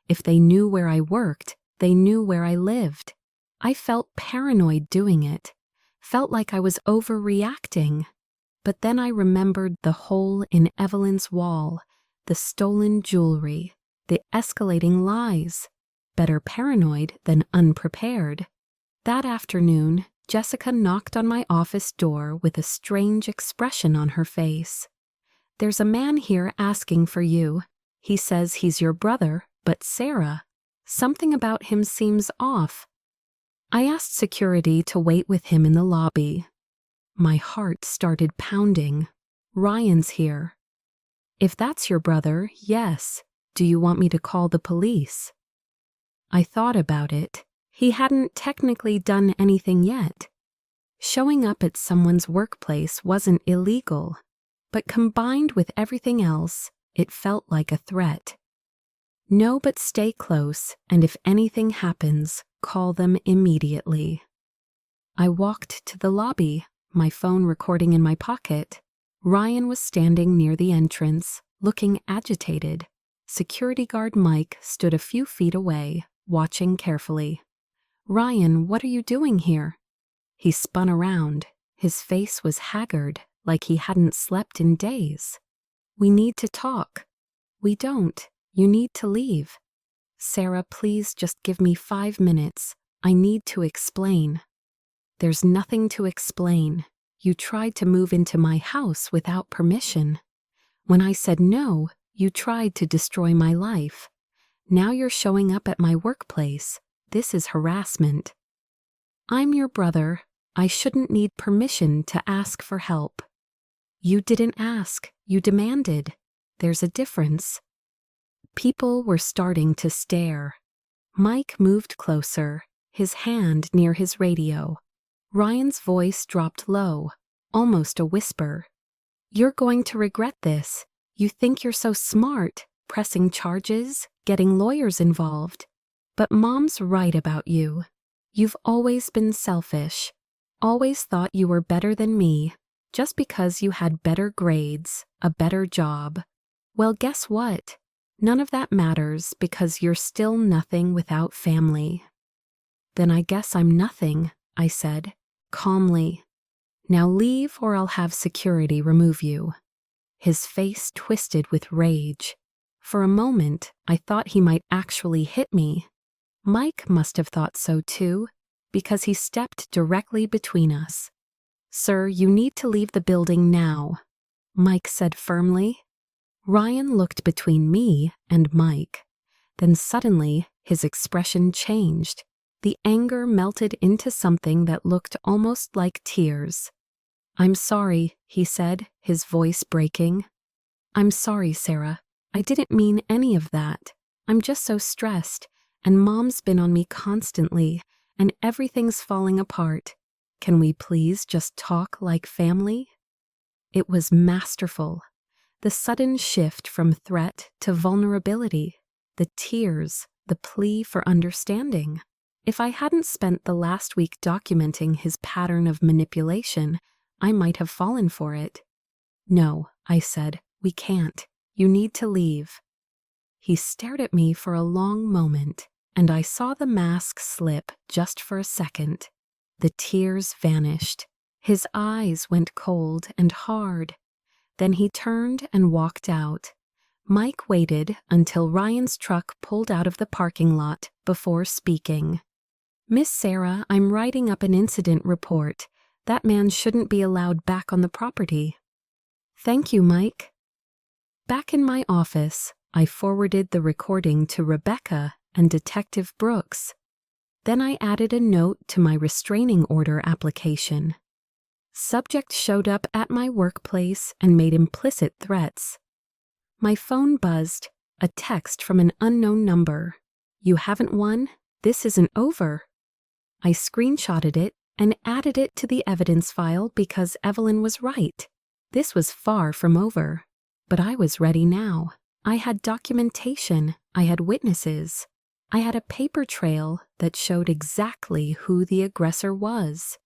If they knew where I worked, they knew where I lived. I felt paranoid doing it, felt like I was overreacting. But then I remembered the hole in Evelyn's wall, the stolen jewelry, the escalating lies. Better paranoid than unprepared. That afternoon, Jessica knocked on my office door with a strange expression on her face. There's a man here asking for you. He says he's your brother, but Sarah, something about him seems off. I asked security to wait with him in the lobby. My heart started pounding. Ryan's here. If that's your brother, yes. Do you want me to call the police? I thought about it. He hadn't technically done anything yet. Showing up at someone's workplace wasn't illegal, but combined with everything else, it felt like a threat. No, but stay close, and if anything happens, call them immediately. I walked to the lobby, my phone recording in my pocket. Ryan was standing near the entrance, looking agitated. Security guard Mike stood a few feet away, watching carefully. Ryan, what are you doing here? He spun around. His face was haggard, like he hadn't slept in days. We need to talk. We don't. You need to leave. Sarah, please just give me 5 minutes. I need to explain. There's nothing to explain. You tried to move into my house without permission. When I said no, you tried to destroy my life. Now you're showing up at my workplace. This is harassment. I'm your brother. I shouldn't need permission to ask for help. You didn't ask. You demanded. There's a difference. People were starting to stare. Mike moved closer, his hand near his radio. Ryan's voice dropped low, almost a whisper. You're going to regret this. You think you're so smart, pressing charges, getting lawyers involved. But Mom's right about you. You've always been selfish. Always thought you were better than me, just because you had better grades, a better job. Well, guess what? None of that matters because you're still nothing without family. Then I guess I'm nothing, I said, calmly. Now leave or I'll have security remove you. His face twisted with rage. For a moment, I thought he might actually hit me. Mike must have thought so too, because he stepped directly between us. "Sir, you need to leave the building now," Mike said firmly. Ryan looked between me and Mike. Then suddenly, his expression changed. The anger melted into something that looked almost like tears. "I'm sorry," he said, his voice breaking. "I'm sorry, Sarah. I didn't mean any of that. I'm just so stressed, and Mom's been on me constantly, and everything's falling apart. Can we please just talk like family?" It was masterful. The sudden shift from threat to vulnerability, the tears, the plea for understanding. If I hadn't spent the last week documenting his pattern of manipulation, I might have fallen for it. "No," I said, "we can't. You need to leave." He stared at me for a long moment, and I saw the mask slip just for a second. The tears vanished. His eyes went cold and hard. Then he turned and walked out. Mike waited until Ryan's truck pulled out of the parking lot before speaking. "Miss Sarah, I'm writing up an incident report. That man shouldn't be allowed back on the property." "Thank you, Mike." Back in my office, I forwarded the recording to Rebecca and Detective Brooks. Then I added a note to my restraining order application. Subject showed up at my workplace and made implicit threats. My phone buzzed, a text from an unknown number. "You haven't won? This isn't over." I screenshotted it and added it to the evidence file because Evelyn was right. This was far from over. But I was ready now. I had documentation. I had witnesses. I had a paper trail that showed exactly who the aggressor was.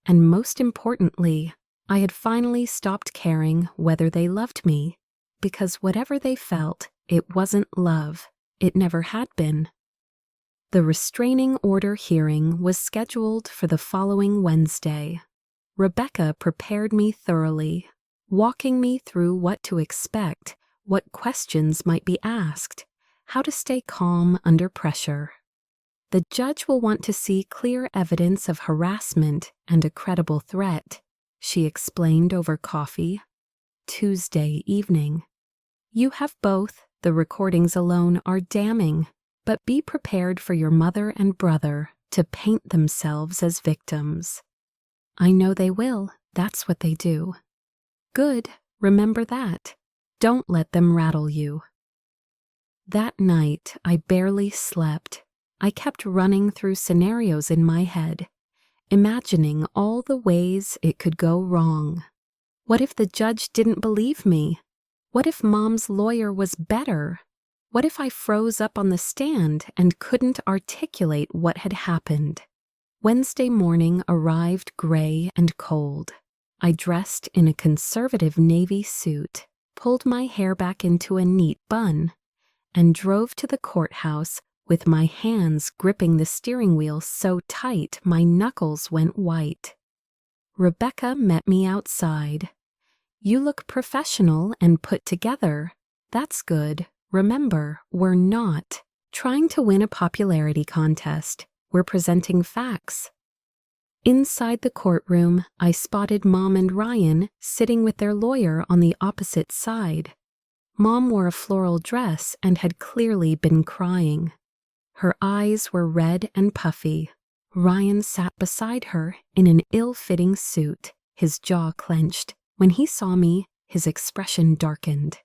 And most importantly, I had finally stopped caring whether they loved me, because whatever they felt, it wasn't love. It never had been. The restraining order hearing was scheduled for the following Wednesday. Rebecca prepared me thoroughly, walking me through what to expect, what questions might be asked, how to stay calm under pressure. "The judge will want to see clear evidence of harassment and a credible threat," she explained over coffee. Tuesday evening. "You have both. The recordings alone are damning, but be prepared for your mother and brother to paint themselves as victims." "I know they will. That's what they do." "Good. Remember that. Don't let them rattle you." That night, I barely slept. I kept running through scenarios in my head, imagining all the ways it could go wrong. What if the judge didn't believe me? What if Mom's lawyer was better? What if I froze up on the stand and couldn't articulate what had happened? Wednesday morning arrived gray and cold. I dressed in a conservative navy suit, pulled my hair back into a neat bun, and drove to the courthouse with my hands gripping the steering wheel so tight my knuckles went white. Rebecca met me outside. "You look professional and put together. That's good. Remember, we're not trying to win a popularity contest. We're presenting facts." Inside the courtroom, I spotted Mom and Ryan sitting with their lawyer on the opposite side. Mom wore a floral dress and had clearly been crying. Her eyes were red and puffy. Ryan sat beside her in an ill-fitting suit, his jaw clenched. When he saw me, his expression darkened.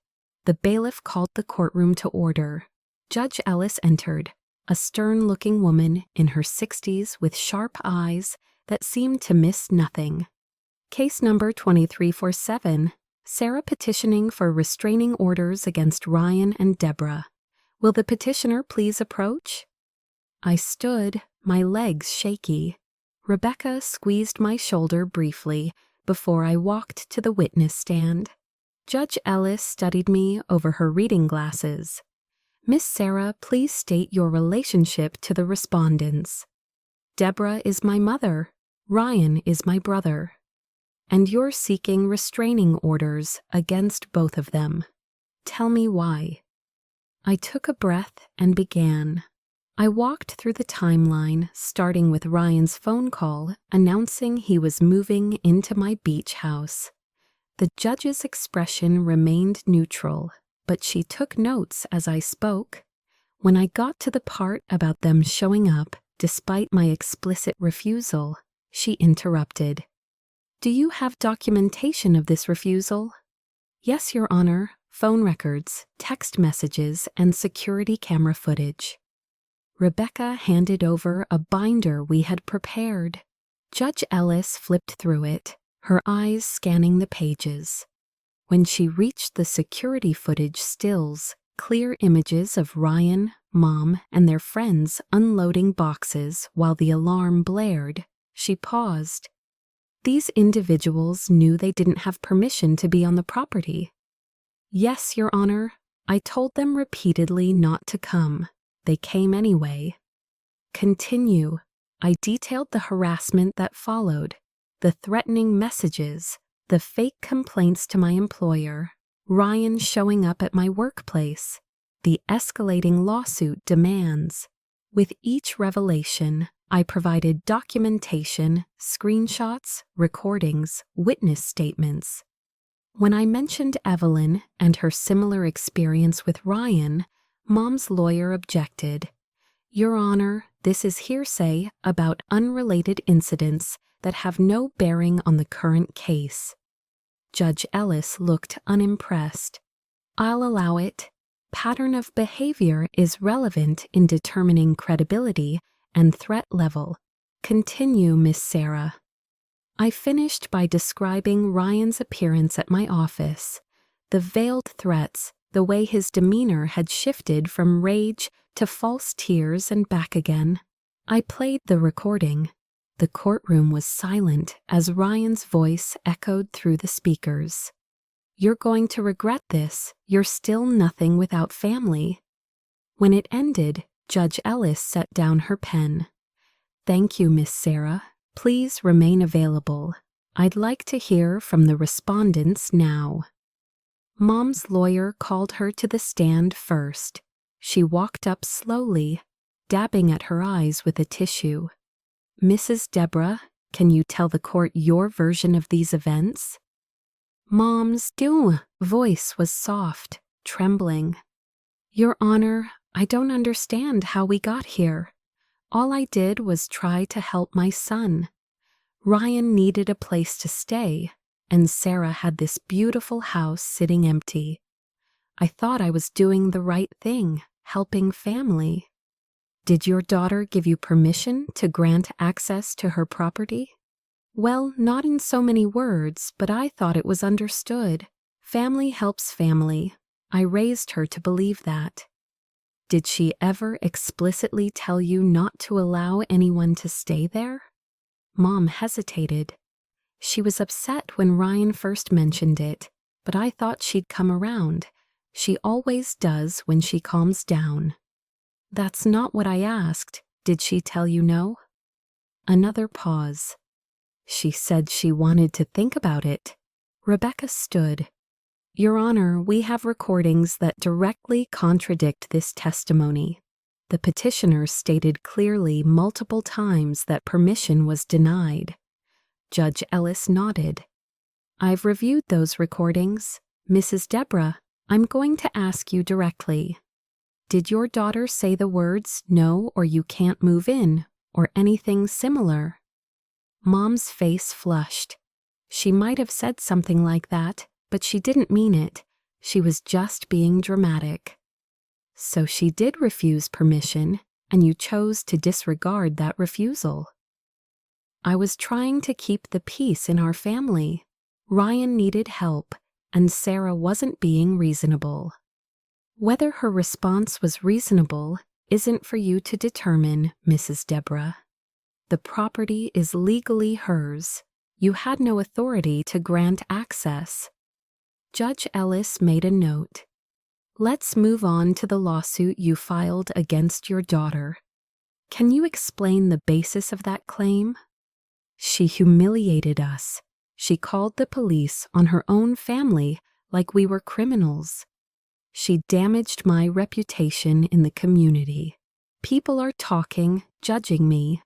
The bailiff called the courtroom to order. Judge Ellis entered, a stern-looking woman in her 60s with sharp eyes that seemed to miss nothing. Case number 2347, Sarah petitioning for restraining orders against Ryan and Deborah. Will the petitioner please approach? I stood, my legs shaky. Rebecca squeezed my shoulder briefly before I walked to the witness stand. Judge Ellis studied me over her reading glasses. "Miss Sarah, please state your relationship to the respondents." "Deborah is my mother. Ryan is my brother. And you're seeking restraining orders against both of them. Tell me why." I took a breath and began. I walked through the timeline, starting with Ryan's phone call announcing he was moving into my beach house. The judge's expression remained neutral, but she took notes as I spoke. When I got to the part about them showing up, despite my explicit refusal, she interrupted. "Do you have documentation of this refusal?" "Yes, Your Honor, phone records, text messages, and security camera footage." Rebecca handed over a binder we had prepared. Judge Ellis flipped through it, her eyes scanning the pages. When she reached the security footage stills, clear images of Ryan, Mom, and their friends unloading boxes while the alarm blared, she paused. These individuals knew they didn't have permission to be on the property. "Yes, Your Honor. I told them repeatedly not to come. They came anyway." "Continue." I detailed the harassment that followed, the threatening messages, the fake complaints to my employer, Ryan showing up at my workplace, the escalating lawsuit demands. With each revelation, I provided documentation, screenshots, recordings, witness statements. When I mentioned Evelyn and her similar experience with Ryan, Mom's lawyer objected. "Your Honor, this is hearsay about unrelated incidents that have no bearing on the current case." Judge Ellis looked unimpressed. "I'll allow it. Pattern of behavior is relevant in determining credibility and threat level. Continue, Miss Sarah." I finished by describing Ryan's appearance at my office, the veiled threats, the way his demeanor had shifted from rage to false tears and back again. I played the recording. The courtroom was silent as Ryan's voice echoed through the speakers. "You're going to regret this. You're still nothing without family." When it ended, Judge Ellis set down her pen. "Thank you, Miss Sarah. Please remain available. I'd like to hear from the respondents now." Mom's lawyer called her to the stand first. She walked up slowly, dabbing at her eyes with a tissue. "Mrs. Deborah, can you tell the court your version of these events?" Mom's voice was soft, trembling. "Your Honor, I don't understand how we got here. All I did was try to help my son. Ryan needed a place to stay, and Sarah had this beautiful house sitting empty. I thought I was doing the right thing, helping family." "Did your daughter give you permission to grant access to her property?" "Well, not in so many words, but I thought it was understood. Family helps family. I raised her to believe that." "Did she ever explicitly tell you not to allow anyone to stay there?" Mom hesitated. "She was upset when Ryan first mentioned it, but I thought she'd come around. She always does when she calms down." "That's not what I asked. Did she tell you no?" Another pause. "She said she wanted to think about it." Rebecca stood. "Your Honor, we have recordings that directly contradict this testimony. The petitioner stated clearly multiple times that permission was denied." Judge Ellis nodded. "I've reviewed those recordings. Mrs. Deborah, I'm going to ask you directly. Did your daughter say the words, 'No, or you can't move in,' or anything similar?" Mom's face flushed. She might have said something like that, but she didn't mean it. She was just being dramatic. "So she did refuse permission, and you chose to disregard that refusal." "I was trying to keep the peace in our family. Ryan needed help, and Sarah wasn't being reasonable." "Whether her response was reasonable isn't for you to determine, Mrs. Deborah. The property is legally hers. You had no authority to grant access." Judge Ellis made a note. "Let's move on to the lawsuit you filed against your daughter. Can you explain the basis of that claim?" "She humiliated us. She called the police on her own family like we were criminals. She damaged my reputation in the community. People are talking, judging me.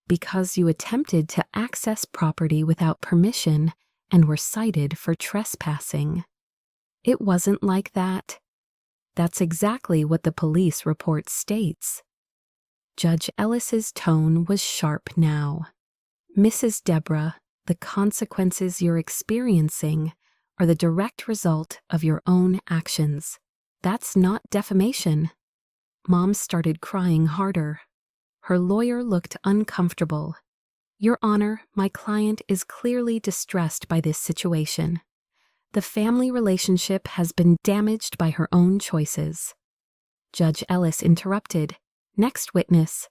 Because you attempted to access property without permission and were cited for trespassing. It wasn't like that. That's exactly what the police report states. Judge Ellis's tone was sharp now. Mrs. Deborah, the consequences you're experiencing are the direct result of your own actions. That's not defamation. Mom started crying harder. Her lawyer looked uncomfortable. Your Honor, my client is clearly distressed by this situation. The family relationship has been damaged by her own choices. Judge Ellis interrupted. Next witness.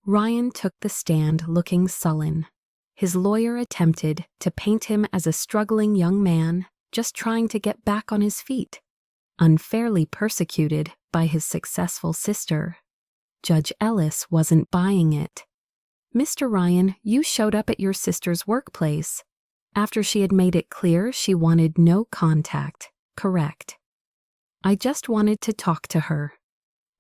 Ryan took the stand looking sullen. His lawyer attempted to paint him as a struggling young man just trying to get back on his feet, unfairly persecuted by his successful sister. Judge Ellis wasn't buying it. Mr. Ryan, you showed up at your sister's workplace after she had made it clear she wanted no contact, correct? I just wanted to talk to her.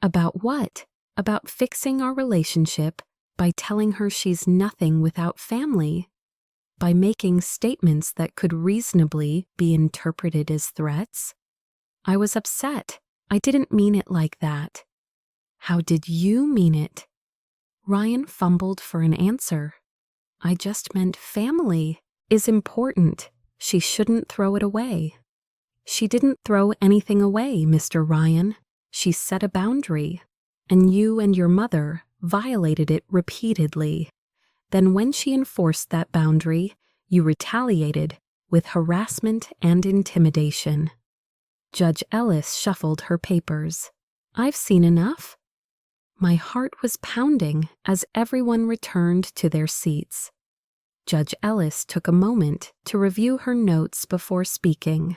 About what? About fixing our relationship by telling her she's nothing without family, by making statements that could reasonably be interpreted as threats. I was upset. I didn't mean it like that. How did you mean it? Ryan fumbled for an answer. I just meant family is important. She shouldn't throw it away. She didn't throw anything away, Mr. Ryan. She set a boundary, and you and your mother violated it repeatedly. Then when she enforced that boundary, you retaliated with harassment and intimidation. Judge Ellis shuffled her papers. I've seen enough. My heart was pounding as everyone returned to their seats. Judge Ellis took a moment to review her notes before speaking.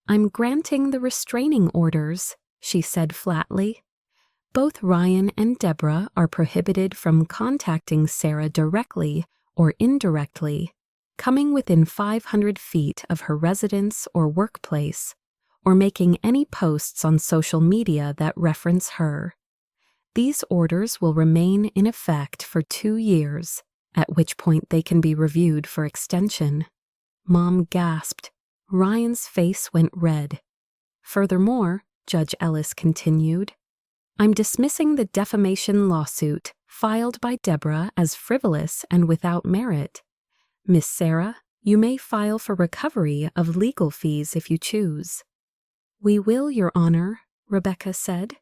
I'm granting the restraining orders, she said flatly. Both Ryan and Deborah are prohibited from contacting Sarah directly or indirectly, coming within 500 feet of her residence or workplace, or making any posts on social media that reference her. These orders will remain in effect for 2 years, at which point they can be reviewed for extension. Mom gasped. Ryan's face went red. Furthermore, Judge Ellis continued, I'm dismissing the defamation lawsuit filed by Deborah as frivolous and without merit. Miss Sarah, you may file for recovery of legal fees if you choose. We will, Your Honor, Rebecca said.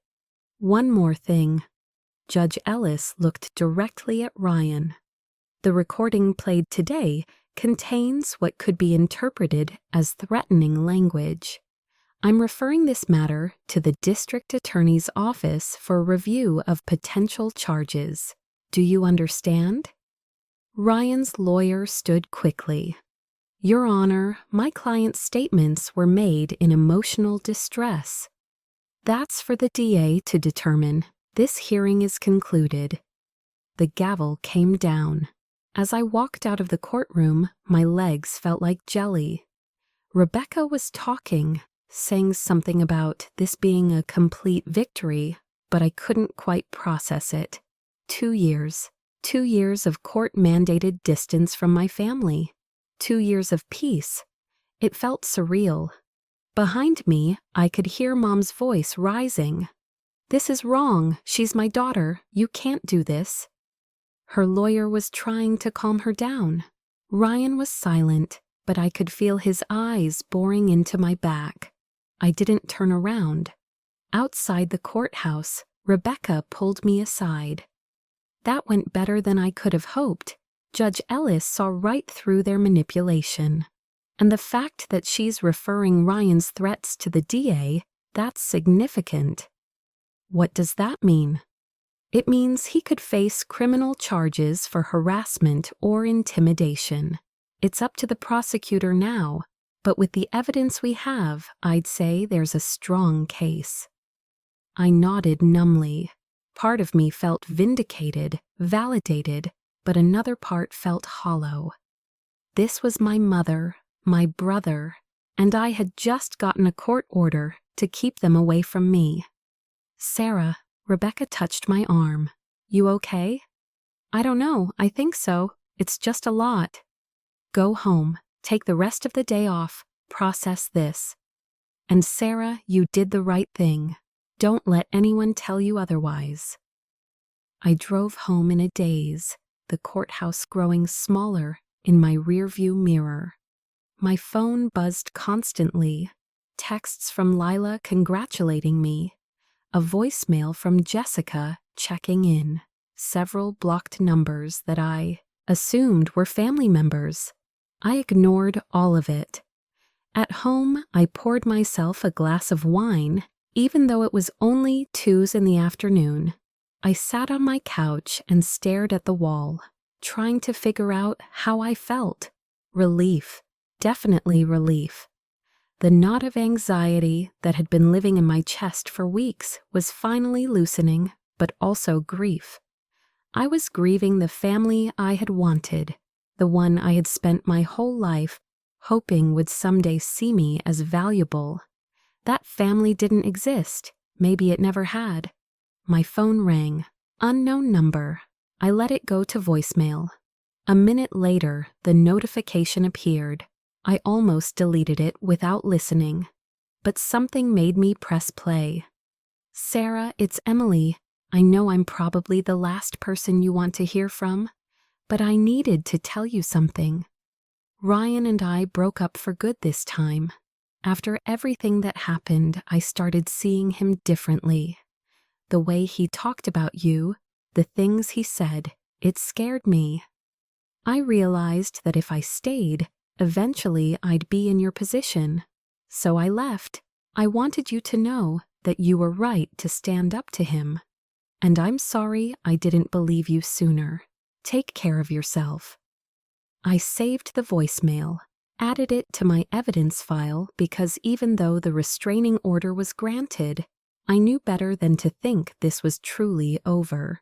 One more thing. Judge Ellis looked directly at Ryan. The recording played today contains what could be interpreted as threatening language. I'm referring this matter to the District Attorney's Office for review of potential charges. Do you understand? Ryan's lawyer stood quickly. Your Honor, my client's statements were made in emotional distress. That's for the DA to determine. This hearing is concluded. The gavel came down. As I walked out of the courtroom, my legs felt like jelly. Rebecca was talking, saying something about this being a complete victory, but I couldn't quite process it. 2 years. 2 years of court-mandated distance from my family. 2 years of peace. It felt surreal. Behind me, I could hear Mom's voice rising. This is wrong. She's my daughter. You can't do this. Her lawyer was trying to calm her down. Ryan was silent, but I could feel his eyes boring into my back. I didn't turn around. Outside the courthouse, Rebecca pulled me aside. That went better than I could have hoped. Judge Ellis saw right through their manipulation. And the fact that she's referring Ryan's threats to the DA, that's significant. What does that mean? It means he could face criminal charges for harassment or intimidation. It's up to the prosecutor now, but with the evidence we have, I'd say there's a strong case. I nodded numbly. Part of me felt vindicated, validated, but another part felt hollow. This was my mother, my brother, and I had just gotten a court order to keep them away from me. Sarah, Rebecca touched my arm. You okay? I don't know, I think so. It's just a lot. Go home, take the rest of the day off, process this. And Sarah, you did the right thing. Don't let anyone tell you otherwise. I drove home in a daze, the courthouse growing smaller in my rearview mirror. My phone buzzed constantly, texts from Lila congratulating me, a voicemail from Jessica checking in, several blocked numbers that I assumed were family members. I ignored all of it. At home, I poured myself a glass of wine, even though it was only 2 in the afternoon. I sat on my couch and stared at the wall, trying to figure out how I felt. Relief. Definitely relief. The knot of anxiety that had been living in my chest for weeks was finally loosening, but also grief. I was grieving the family I had wanted, the one I had spent my whole life hoping would someday see me as valuable. That family didn't exist. Maybe it never had. My phone rang. Unknown number. I let it go to voicemail. A minute later, the notification appeared. I almost deleted it without listening, but something made me press play. Sarah, it's Emily. I know I'm probably the last person you want to hear from, but I needed to tell you something. Ryan and I broke up for good this time. After everything that happened, I started seeing him differently. The way he talked about you, the things he said, it scared me. I realized that if I stayed, eventually I'd be in your position. So I left. I wanted you to know that you were right to stand up to him. And I'm sorry I didn't believe you sooner. Take care of yourself. I saved the voicemail, added it to my evidence file because even though the restraining order was granted, I knew better than to think this was truly over.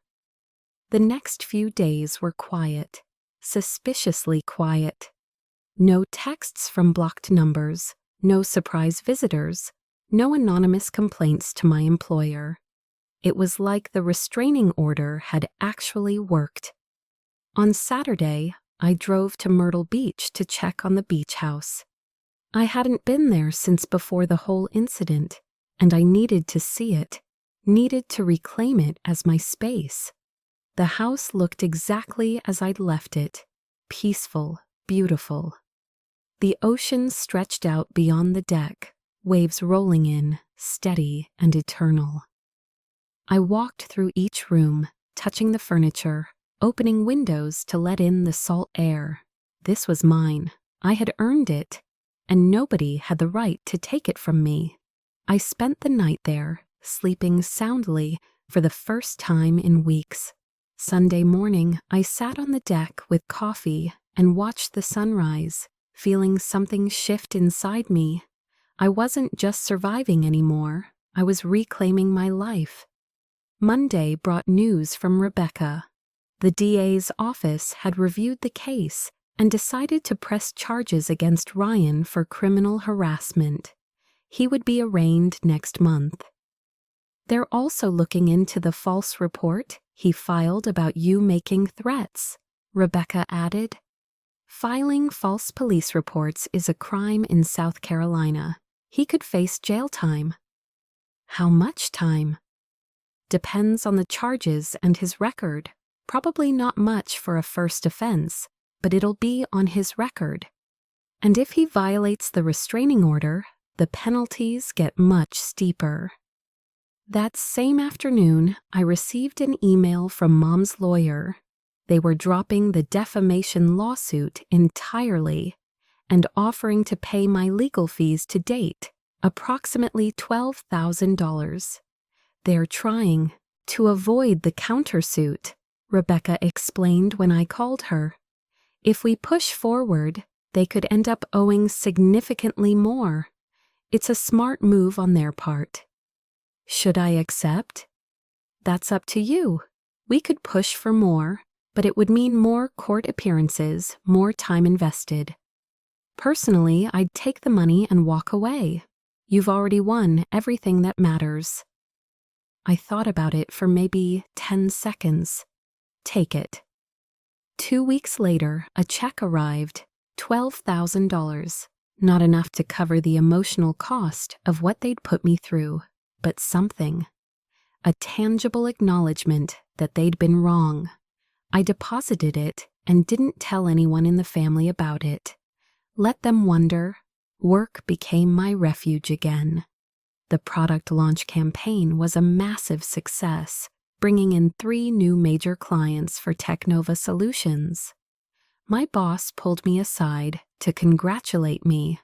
The next few days were quiet, suspiciously quiet. No texts from blocked numbers, no surprise visitors, no anonymous complaints to my employer. It was like the restraining order had actually worked. On Saturday, I drove to Myrtle Beach to check on the beach house. I hadn't been there since before the whole incident, and I needed to see it, needed to reclaim it as my space. The house looked exactly as I'd left it, peaceful, beautiful. The ocean stretched out beyond the deck, waves rolling in, steady and eternal. I walked through each room, touching the furniture, opening windows to let in the salt air. This was mine. I had earned it, and nobody had the right to take it from me. I spent the night there, sleeping soundly for the first time in weeks. Sunday morning, I sat on the deck with coffee and watched the sunrise, feeling something shift inside me. I wasn't just surviving anymore. I was reclaiming my life. Monday brought news from Rebecca. The DA's office had reviewed the case and decided to press charges against Ryan for criminal harassment. He would be arraigned next month. They're also looking into the false report he filed about you making threats, Rebecca added. Filing false police reports is a crime in South Carolina. He could face jail time. How much time? Depends on the charges and his record. Probably not much for a first offense, but it'll be on his record. And if he violates the restraining order, the penalties get much steeper. That same afternoon, I received an email from Mom's lawyer. They were dropping the defamation lawsuit entirely and offering to pay my legal fees to date, approximately $12,000. They're trying to avoid the countersuit, Rebecca explained when I called her. If we push forward, they could end up owing significantly more. It's a smart move on their part. Should I accept? That's up to you. We could push for more, but it would mean more court appearances, more time invested. Personally, I'd take the money and walk away. You've already won everything that matters." I thought about it for maybe 10 seconds. Take it. 2 weeks later, a check arrived, $12,000. Not enough to cover the emotional cost of what they'd put me through, but something. A tangible acknowledgement that they'd been wrong. I deposited it and didn't tell anyone in the family about it. Let them wonder. Work became my refuge again. The product launch campaign was a massive success, bringing in 3 new major clients for Technova Solutions. My boss pulled me aside to congratulate me.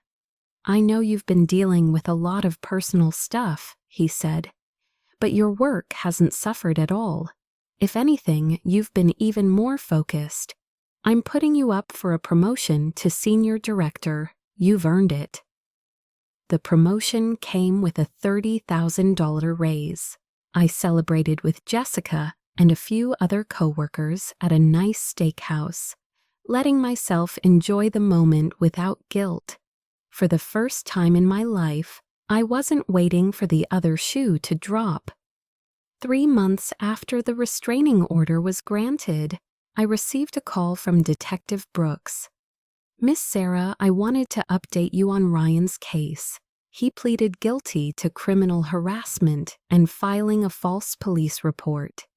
"I know you've been dealing with a lot of personal stuff," he said, "but your work hasn't suffered at all. If anything, you've been even more focused. I'm putting you up for a promotion to senior director. You've earned it." The promotion came with a $30,000 raise. I celebrated with Jessica and a few other coworkers at a nice steakhouse, letting myself enjoy the moment without guilt. For the first time in my life, I wasn't waiting for the other shoe to drop. 3 months after the restraining order was granted, I received a call from Detective Brooks. "Miss Sarah, I wanted to update you on Ryan's case. He pleaded guilty to criminal harassment and filing a false police report.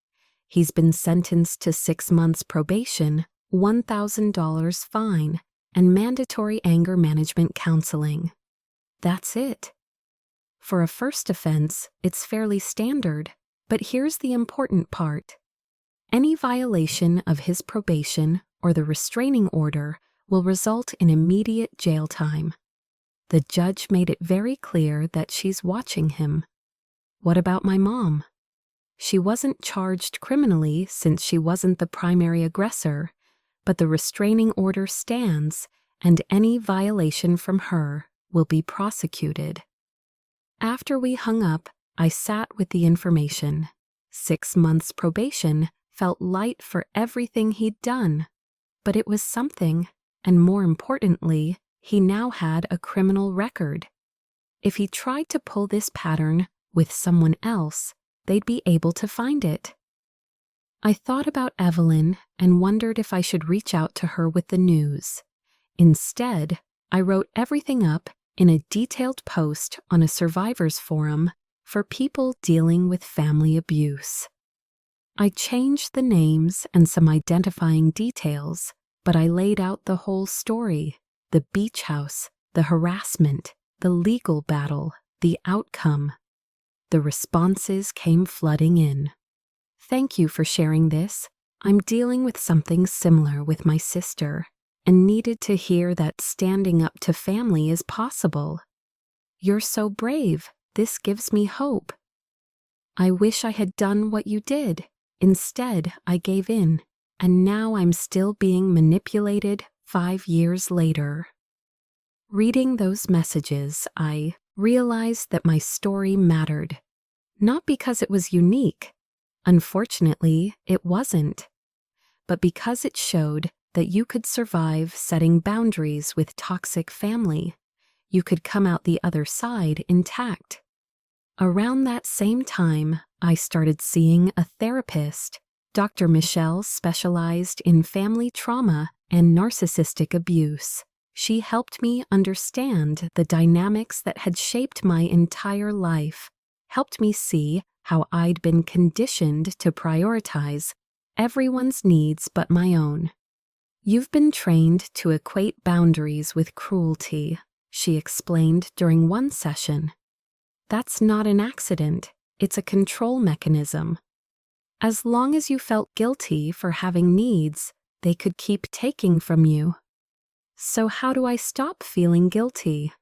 He's been sentenced to 6 months probation, $1,000 fine, and mandatory anger management counseling. That's it." For a first offense, it's fairly standard, but here's the important part. Any violation of his probation or the restraining order will result in immediate jail time. The judge made it very clear that she's watching him. What about my mom? She wasn't charged criminally since she wasn't the primary aggressor, but the restraining order stands, and any violation from her will be prosecuted. After we hung up, I sat with the information. 6 months probation felt light for everything he'd done, but it was something, and more importantly, he now had a criminal record. If he tried to pull this pattern with someone else, they'd be able to find it. I thought about Evelyn and wondered if I should reach out to her with the news. Instead, I wrote everything up in a detailed post on a survivors forum for people dealing with family abuse. I changed the names and some identifying details, but I laid out the whole story: the beach house, the harassment, the legal battle, the outcome. The responses came flooding in. "Thank you for sharing this. I'm dealing with something similar with my sister and needed to hear that standing up to family is possible. You're so brave. This gives me hope. I wish I had done what you did. Instead, I gave in, and now I'm still being manipulated 5 years later." Reading those messages, I realized that my story mattered. Not because it was unique. Unfortunately, it wasn't. But because it showed that you could survive setting boundaries with toxic family. You could come out the other side intact. Around that same time, I started seeing a therapist. Dr. Michelle specialized in family trauma and narcissistic abuse. She helped me understand the dynamics that had shaped my entire life, helped me see how I'd been conditioned to prioritize everyone's needs but my own. "You've been trained to equate boundaries with cruelty," she explained during one session. "That's not an accident, it's a control mechanism. As long as you felt guilty for having needs, they could keep taking from you. So how do I stop feeling guilty?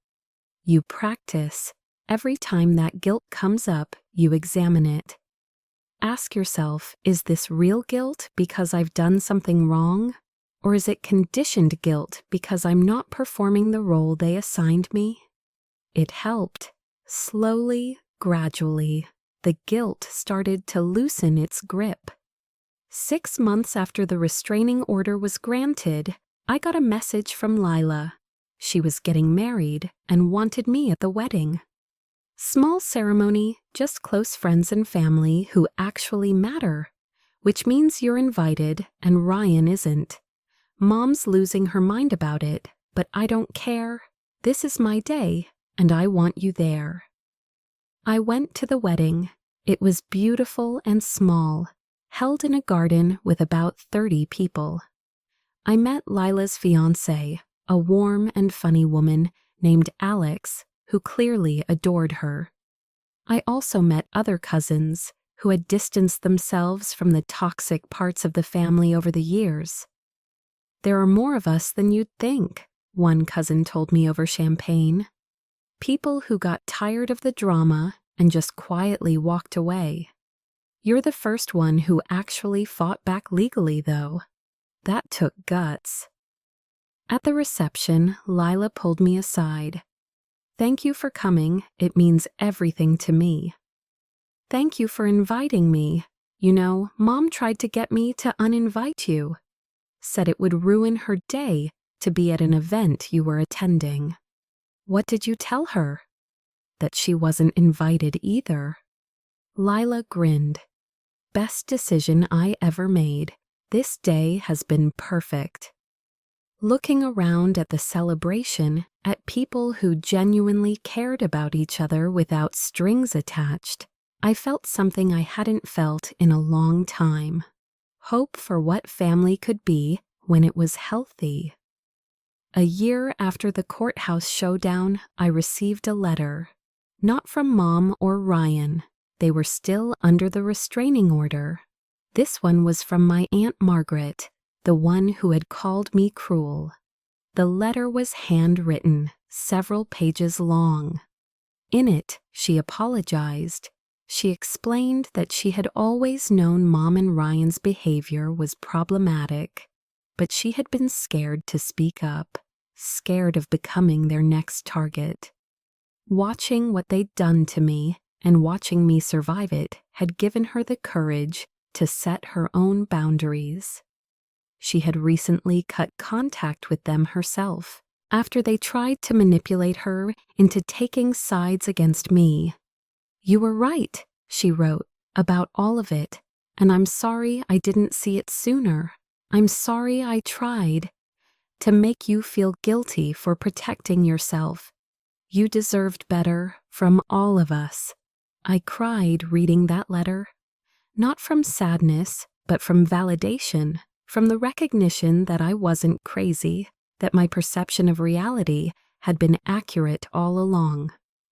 You practice. Every time that guilt comes up, you examine it. Ask yourself, is this real guilt because I've done something wrong? Or is it conditioned guilt because I'm not performing the role they assigned me?" It helped. Slowly, gradually, the guilt started to loosen its grip. 6 months after the restraining order was granted, I got a message from Lila. She was getting married and wanted me at the wedding. Small ceremony, just close friends and family who actually matter, which means you're invited and Ryan isn't. Mom's losing her mind about it, but I don't care. This is my day, and I want you there. I went to the wedding. It was beautiful and small, held in a garden with about 30 people. I met Lila's fiancé, a warm and funny woman named Alex, who clearly adored her. I also met other cousins who had distanced themselves from the toxic parts of the family over the years. There are more of us than you'd think, one cousin told me over champagne. People who got tired of the drama and just quietly walked away. You're the first one who actually fought back legally, though. That took guts. At the reception, Lila pulled me aside. Thank you for coming. It means everything to me. Thank you for inviting me. You know, Mom tried to get me to uninvite you. Said it would ruin her day to be at an event you were attending. What did you tell her? That she wasn't invited either. Lila grinned. Best decision I ever made. This day has been perfect. Looking around at the celebration, at people who genuinely cared about each other without strings attached, I felt something I hadn't felt in a long time. Hope for what family could be when it was healthy. A year after the courthouse showdown, I received a letter. Not from Mom or Ryan. They were still under the restraining order. This one was from my Aunt Margaret, the one who had called me cruel. The letter was handwritten, several pages long. In it, she apologized. She explained that she had always known Mom and Ryan's behavior was problematic, but she had been scared to speak up, scared of becoming their next target. Watching what they'd done to me and watching me survive it had given her the courage to set her own boundaries. She had recently cut contact with them herself after they tried to manipulate her into taking sides against me. You were right, she wrote, about all of it, and I'm sorry I didn't see it sooner. I'm sorry I tried to make you feel guilty for protecting yourself. You deserved better from all of us. I cried reading that letter, not from sadness, but from validation. From the recognition that I wasn't crazy, that my perception of reality had been accurate all along.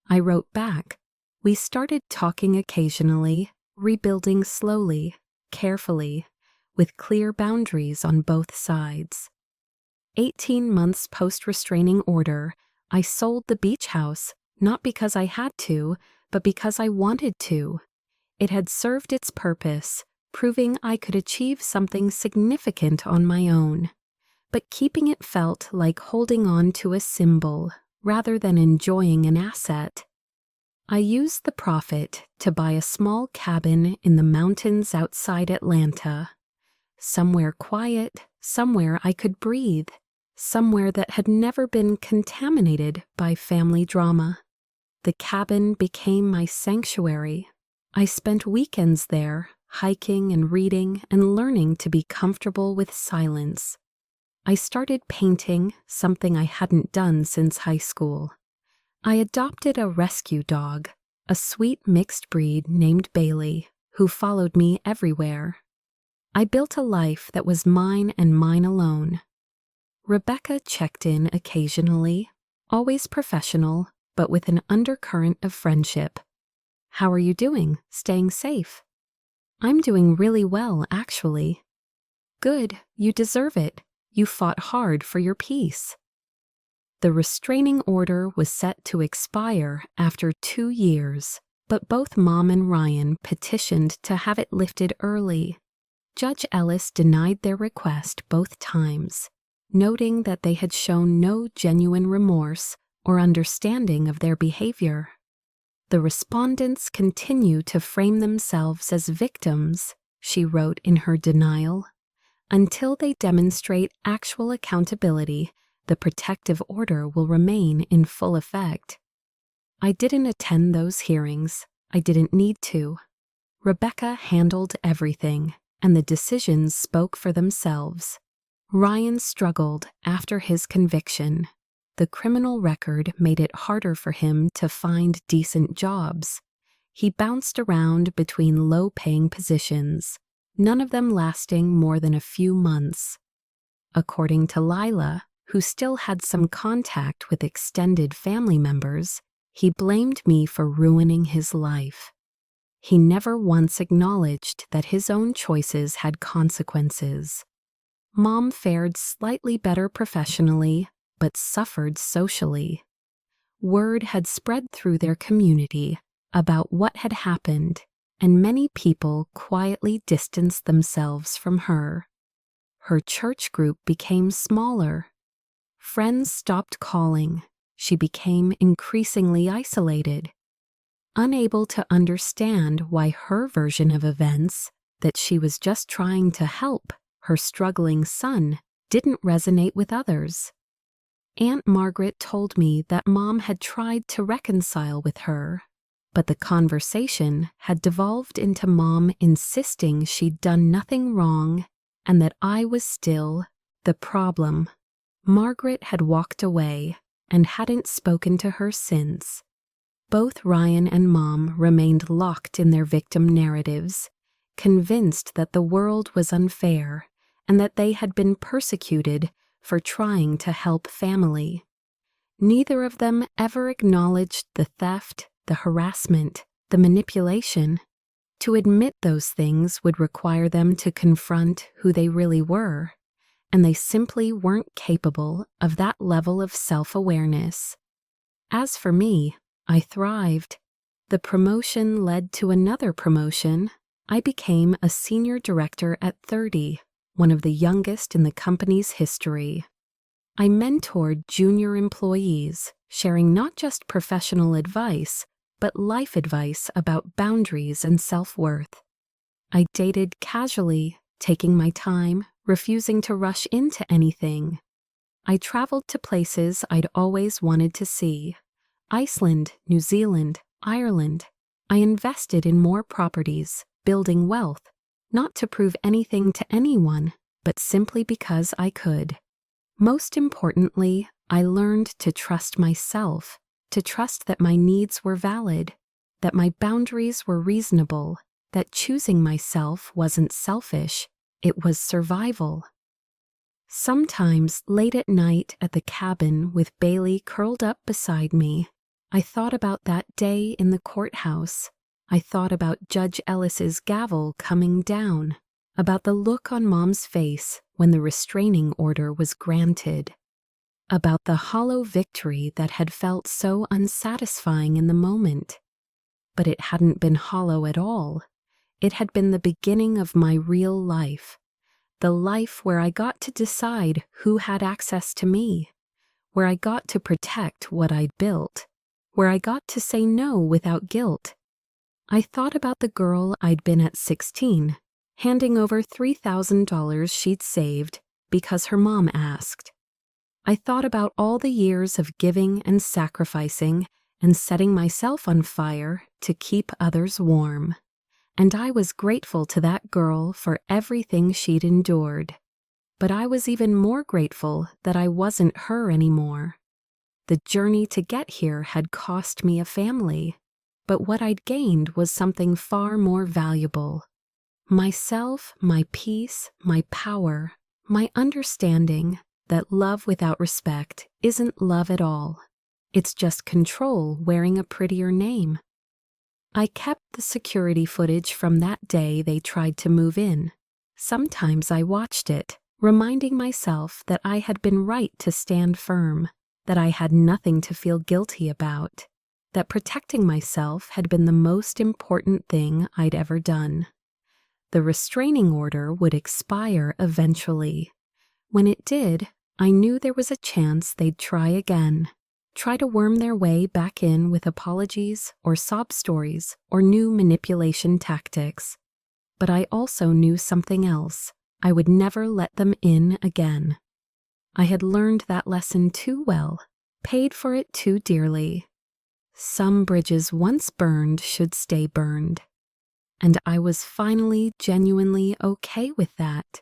I wrote back. We started talking occasionally, rebuilding slowly, carefully, with clear boundaries on both sides. 18 months post-restraining order, I sold the beach house, not because I had to, but because I wanted to. It had served its purpose, proving I could achieve something significant on my own, but keeping it felt like holding on to a symbol rather than enjoying an asset. I used the profit to buy a small cabin in the mountains outside Atlanta, somewhere quiet, somewhere I could breathe, somewhere that had never been contaminated by family drama. The cabin became my sanctuary. I spent weekends there, hiking and reading and learning to be comfortable with silence. I started painting, something I hadn't done since high school. I adopted a rescue dog, a sweet mixed breed named Bailey, who followed me everywhere. I built a life that was mine and mine alone. Rebecca checked in occasionally, always professional, but with an undercurrent of friendship. How are you doing? Staying safe? I'm doing really well, actually. Good, you deserve it. You fought hard for your peace. The restraining order was set to expire after 2 years, but both Mom and Ryan petitioned to have it lifted early. Judge Ellis denied their request both times, noting that they had shown no genuine remorse or understanding of their behavior. The respondents continue to frame themselves as victims, she wrote in her denial. Until they demonstrate actual accountability, the protective order will remain in full effect. I didn't attend those hearings. I didn't need to. Rebecca handled everything, and the decisions spoke for themselves. Ryan struggled after his conviction. The criminal record made it harder for him to find decent jobs. He bounced around between low-paying positions, none of them lasting more than a few months. According to Lila, who still had some contact with extended family members, he blamed me for ruining his life. He never once acknowledged that his own choices had consequences. Mom fared slightly better professionally, but suffered socially. Word had spread through their community about what had happened, and many people quietly distanced themselves from her. Her church group became smaller. Friends stopped calling. She became increasingly isolated. Unable to understand why her version of events, that she was just trying to help her struggling son, didn't resonate with others. Aunt Margaret told me that Mom had tried to reconcile with her, but the conversation had devolved into Mom insisting she'd done nothing wrong and that I was still the problem. Margaret had walked away and hadn't spoken to her since. Both Ryan and Mom remained locked in their victim narratives, convinced that the world was unfair and that they had been persecuted for trying to help family. Neither of them ever acknowledged the theft, the harassment, the manipulation. To admit those things would require them to confront who they really were, and they simply weren't capable of that level of self-awareness. As for me, I thrived. The promotion led to another promotion. I became a senior director at 30, one of the youngest in the company's history. I mentored junior employees, sharing not just professional advice, but life advice about boundaries and self-worth. I dated casually, taking my time, refusing to rush into anything. I traveled to places I'd always wanted to see. Iceland, New Zealand, Ireland. I invested in more properties, building wealth, not to prove anything to anyone, but simply because I could. Most importantly, I learned to trust myself, to trust that my needs were valid, that my boundaries were reasonable, that choosing myself wasn't selfish, it was survival. Sometimes, late at night at the cabin with Bailey curled up beside me, I thought about that day in the courthouse. I thought about Judge Ellis's gavel coming down, about the look on Mom's face when the restraining order was granted, about the hollow victory that had felt so unsatisfying in the moment. But it hadn't been hollow at all. It had been the beginning of my real life, the life where I got to decide who had access to me, where I got to protect what I'd built, where I got to say no without guilt. I thought about the girl I'd been at 16, handing over $3,000 she'd saved because her mom asked. I thought about all the years of giving and sacrificing and setting myself on fire to keep others warm. And I was grateful to that girl for everything she'd endured. But I was even more grateful that I wasn't her anymore. The journey to get here had cost me a family, but what I'd gained was something far more valuable. Myself, my peace, my power, my understanding that love without respect isn't love at all. It's just control wearing a prettier name. I kept the security footage from that day they tried to move in. Sometimes I watched it, reminding myself that I had been right to stand firm, that I had nothing to feel guilty about, that protecting myself had been the most important thing I'd ever done. The restraining order would expire eventually. When it did, I knew there was a chance they'd try again, try to worm their way back in with apologies or sob stories or new manipulation tactics. But I also knew something else. I would never let them in again. I had learned that lesson too well, paid for it too dearly. Some bridges once burned should stay burned. And I was finally genuinely okay with that.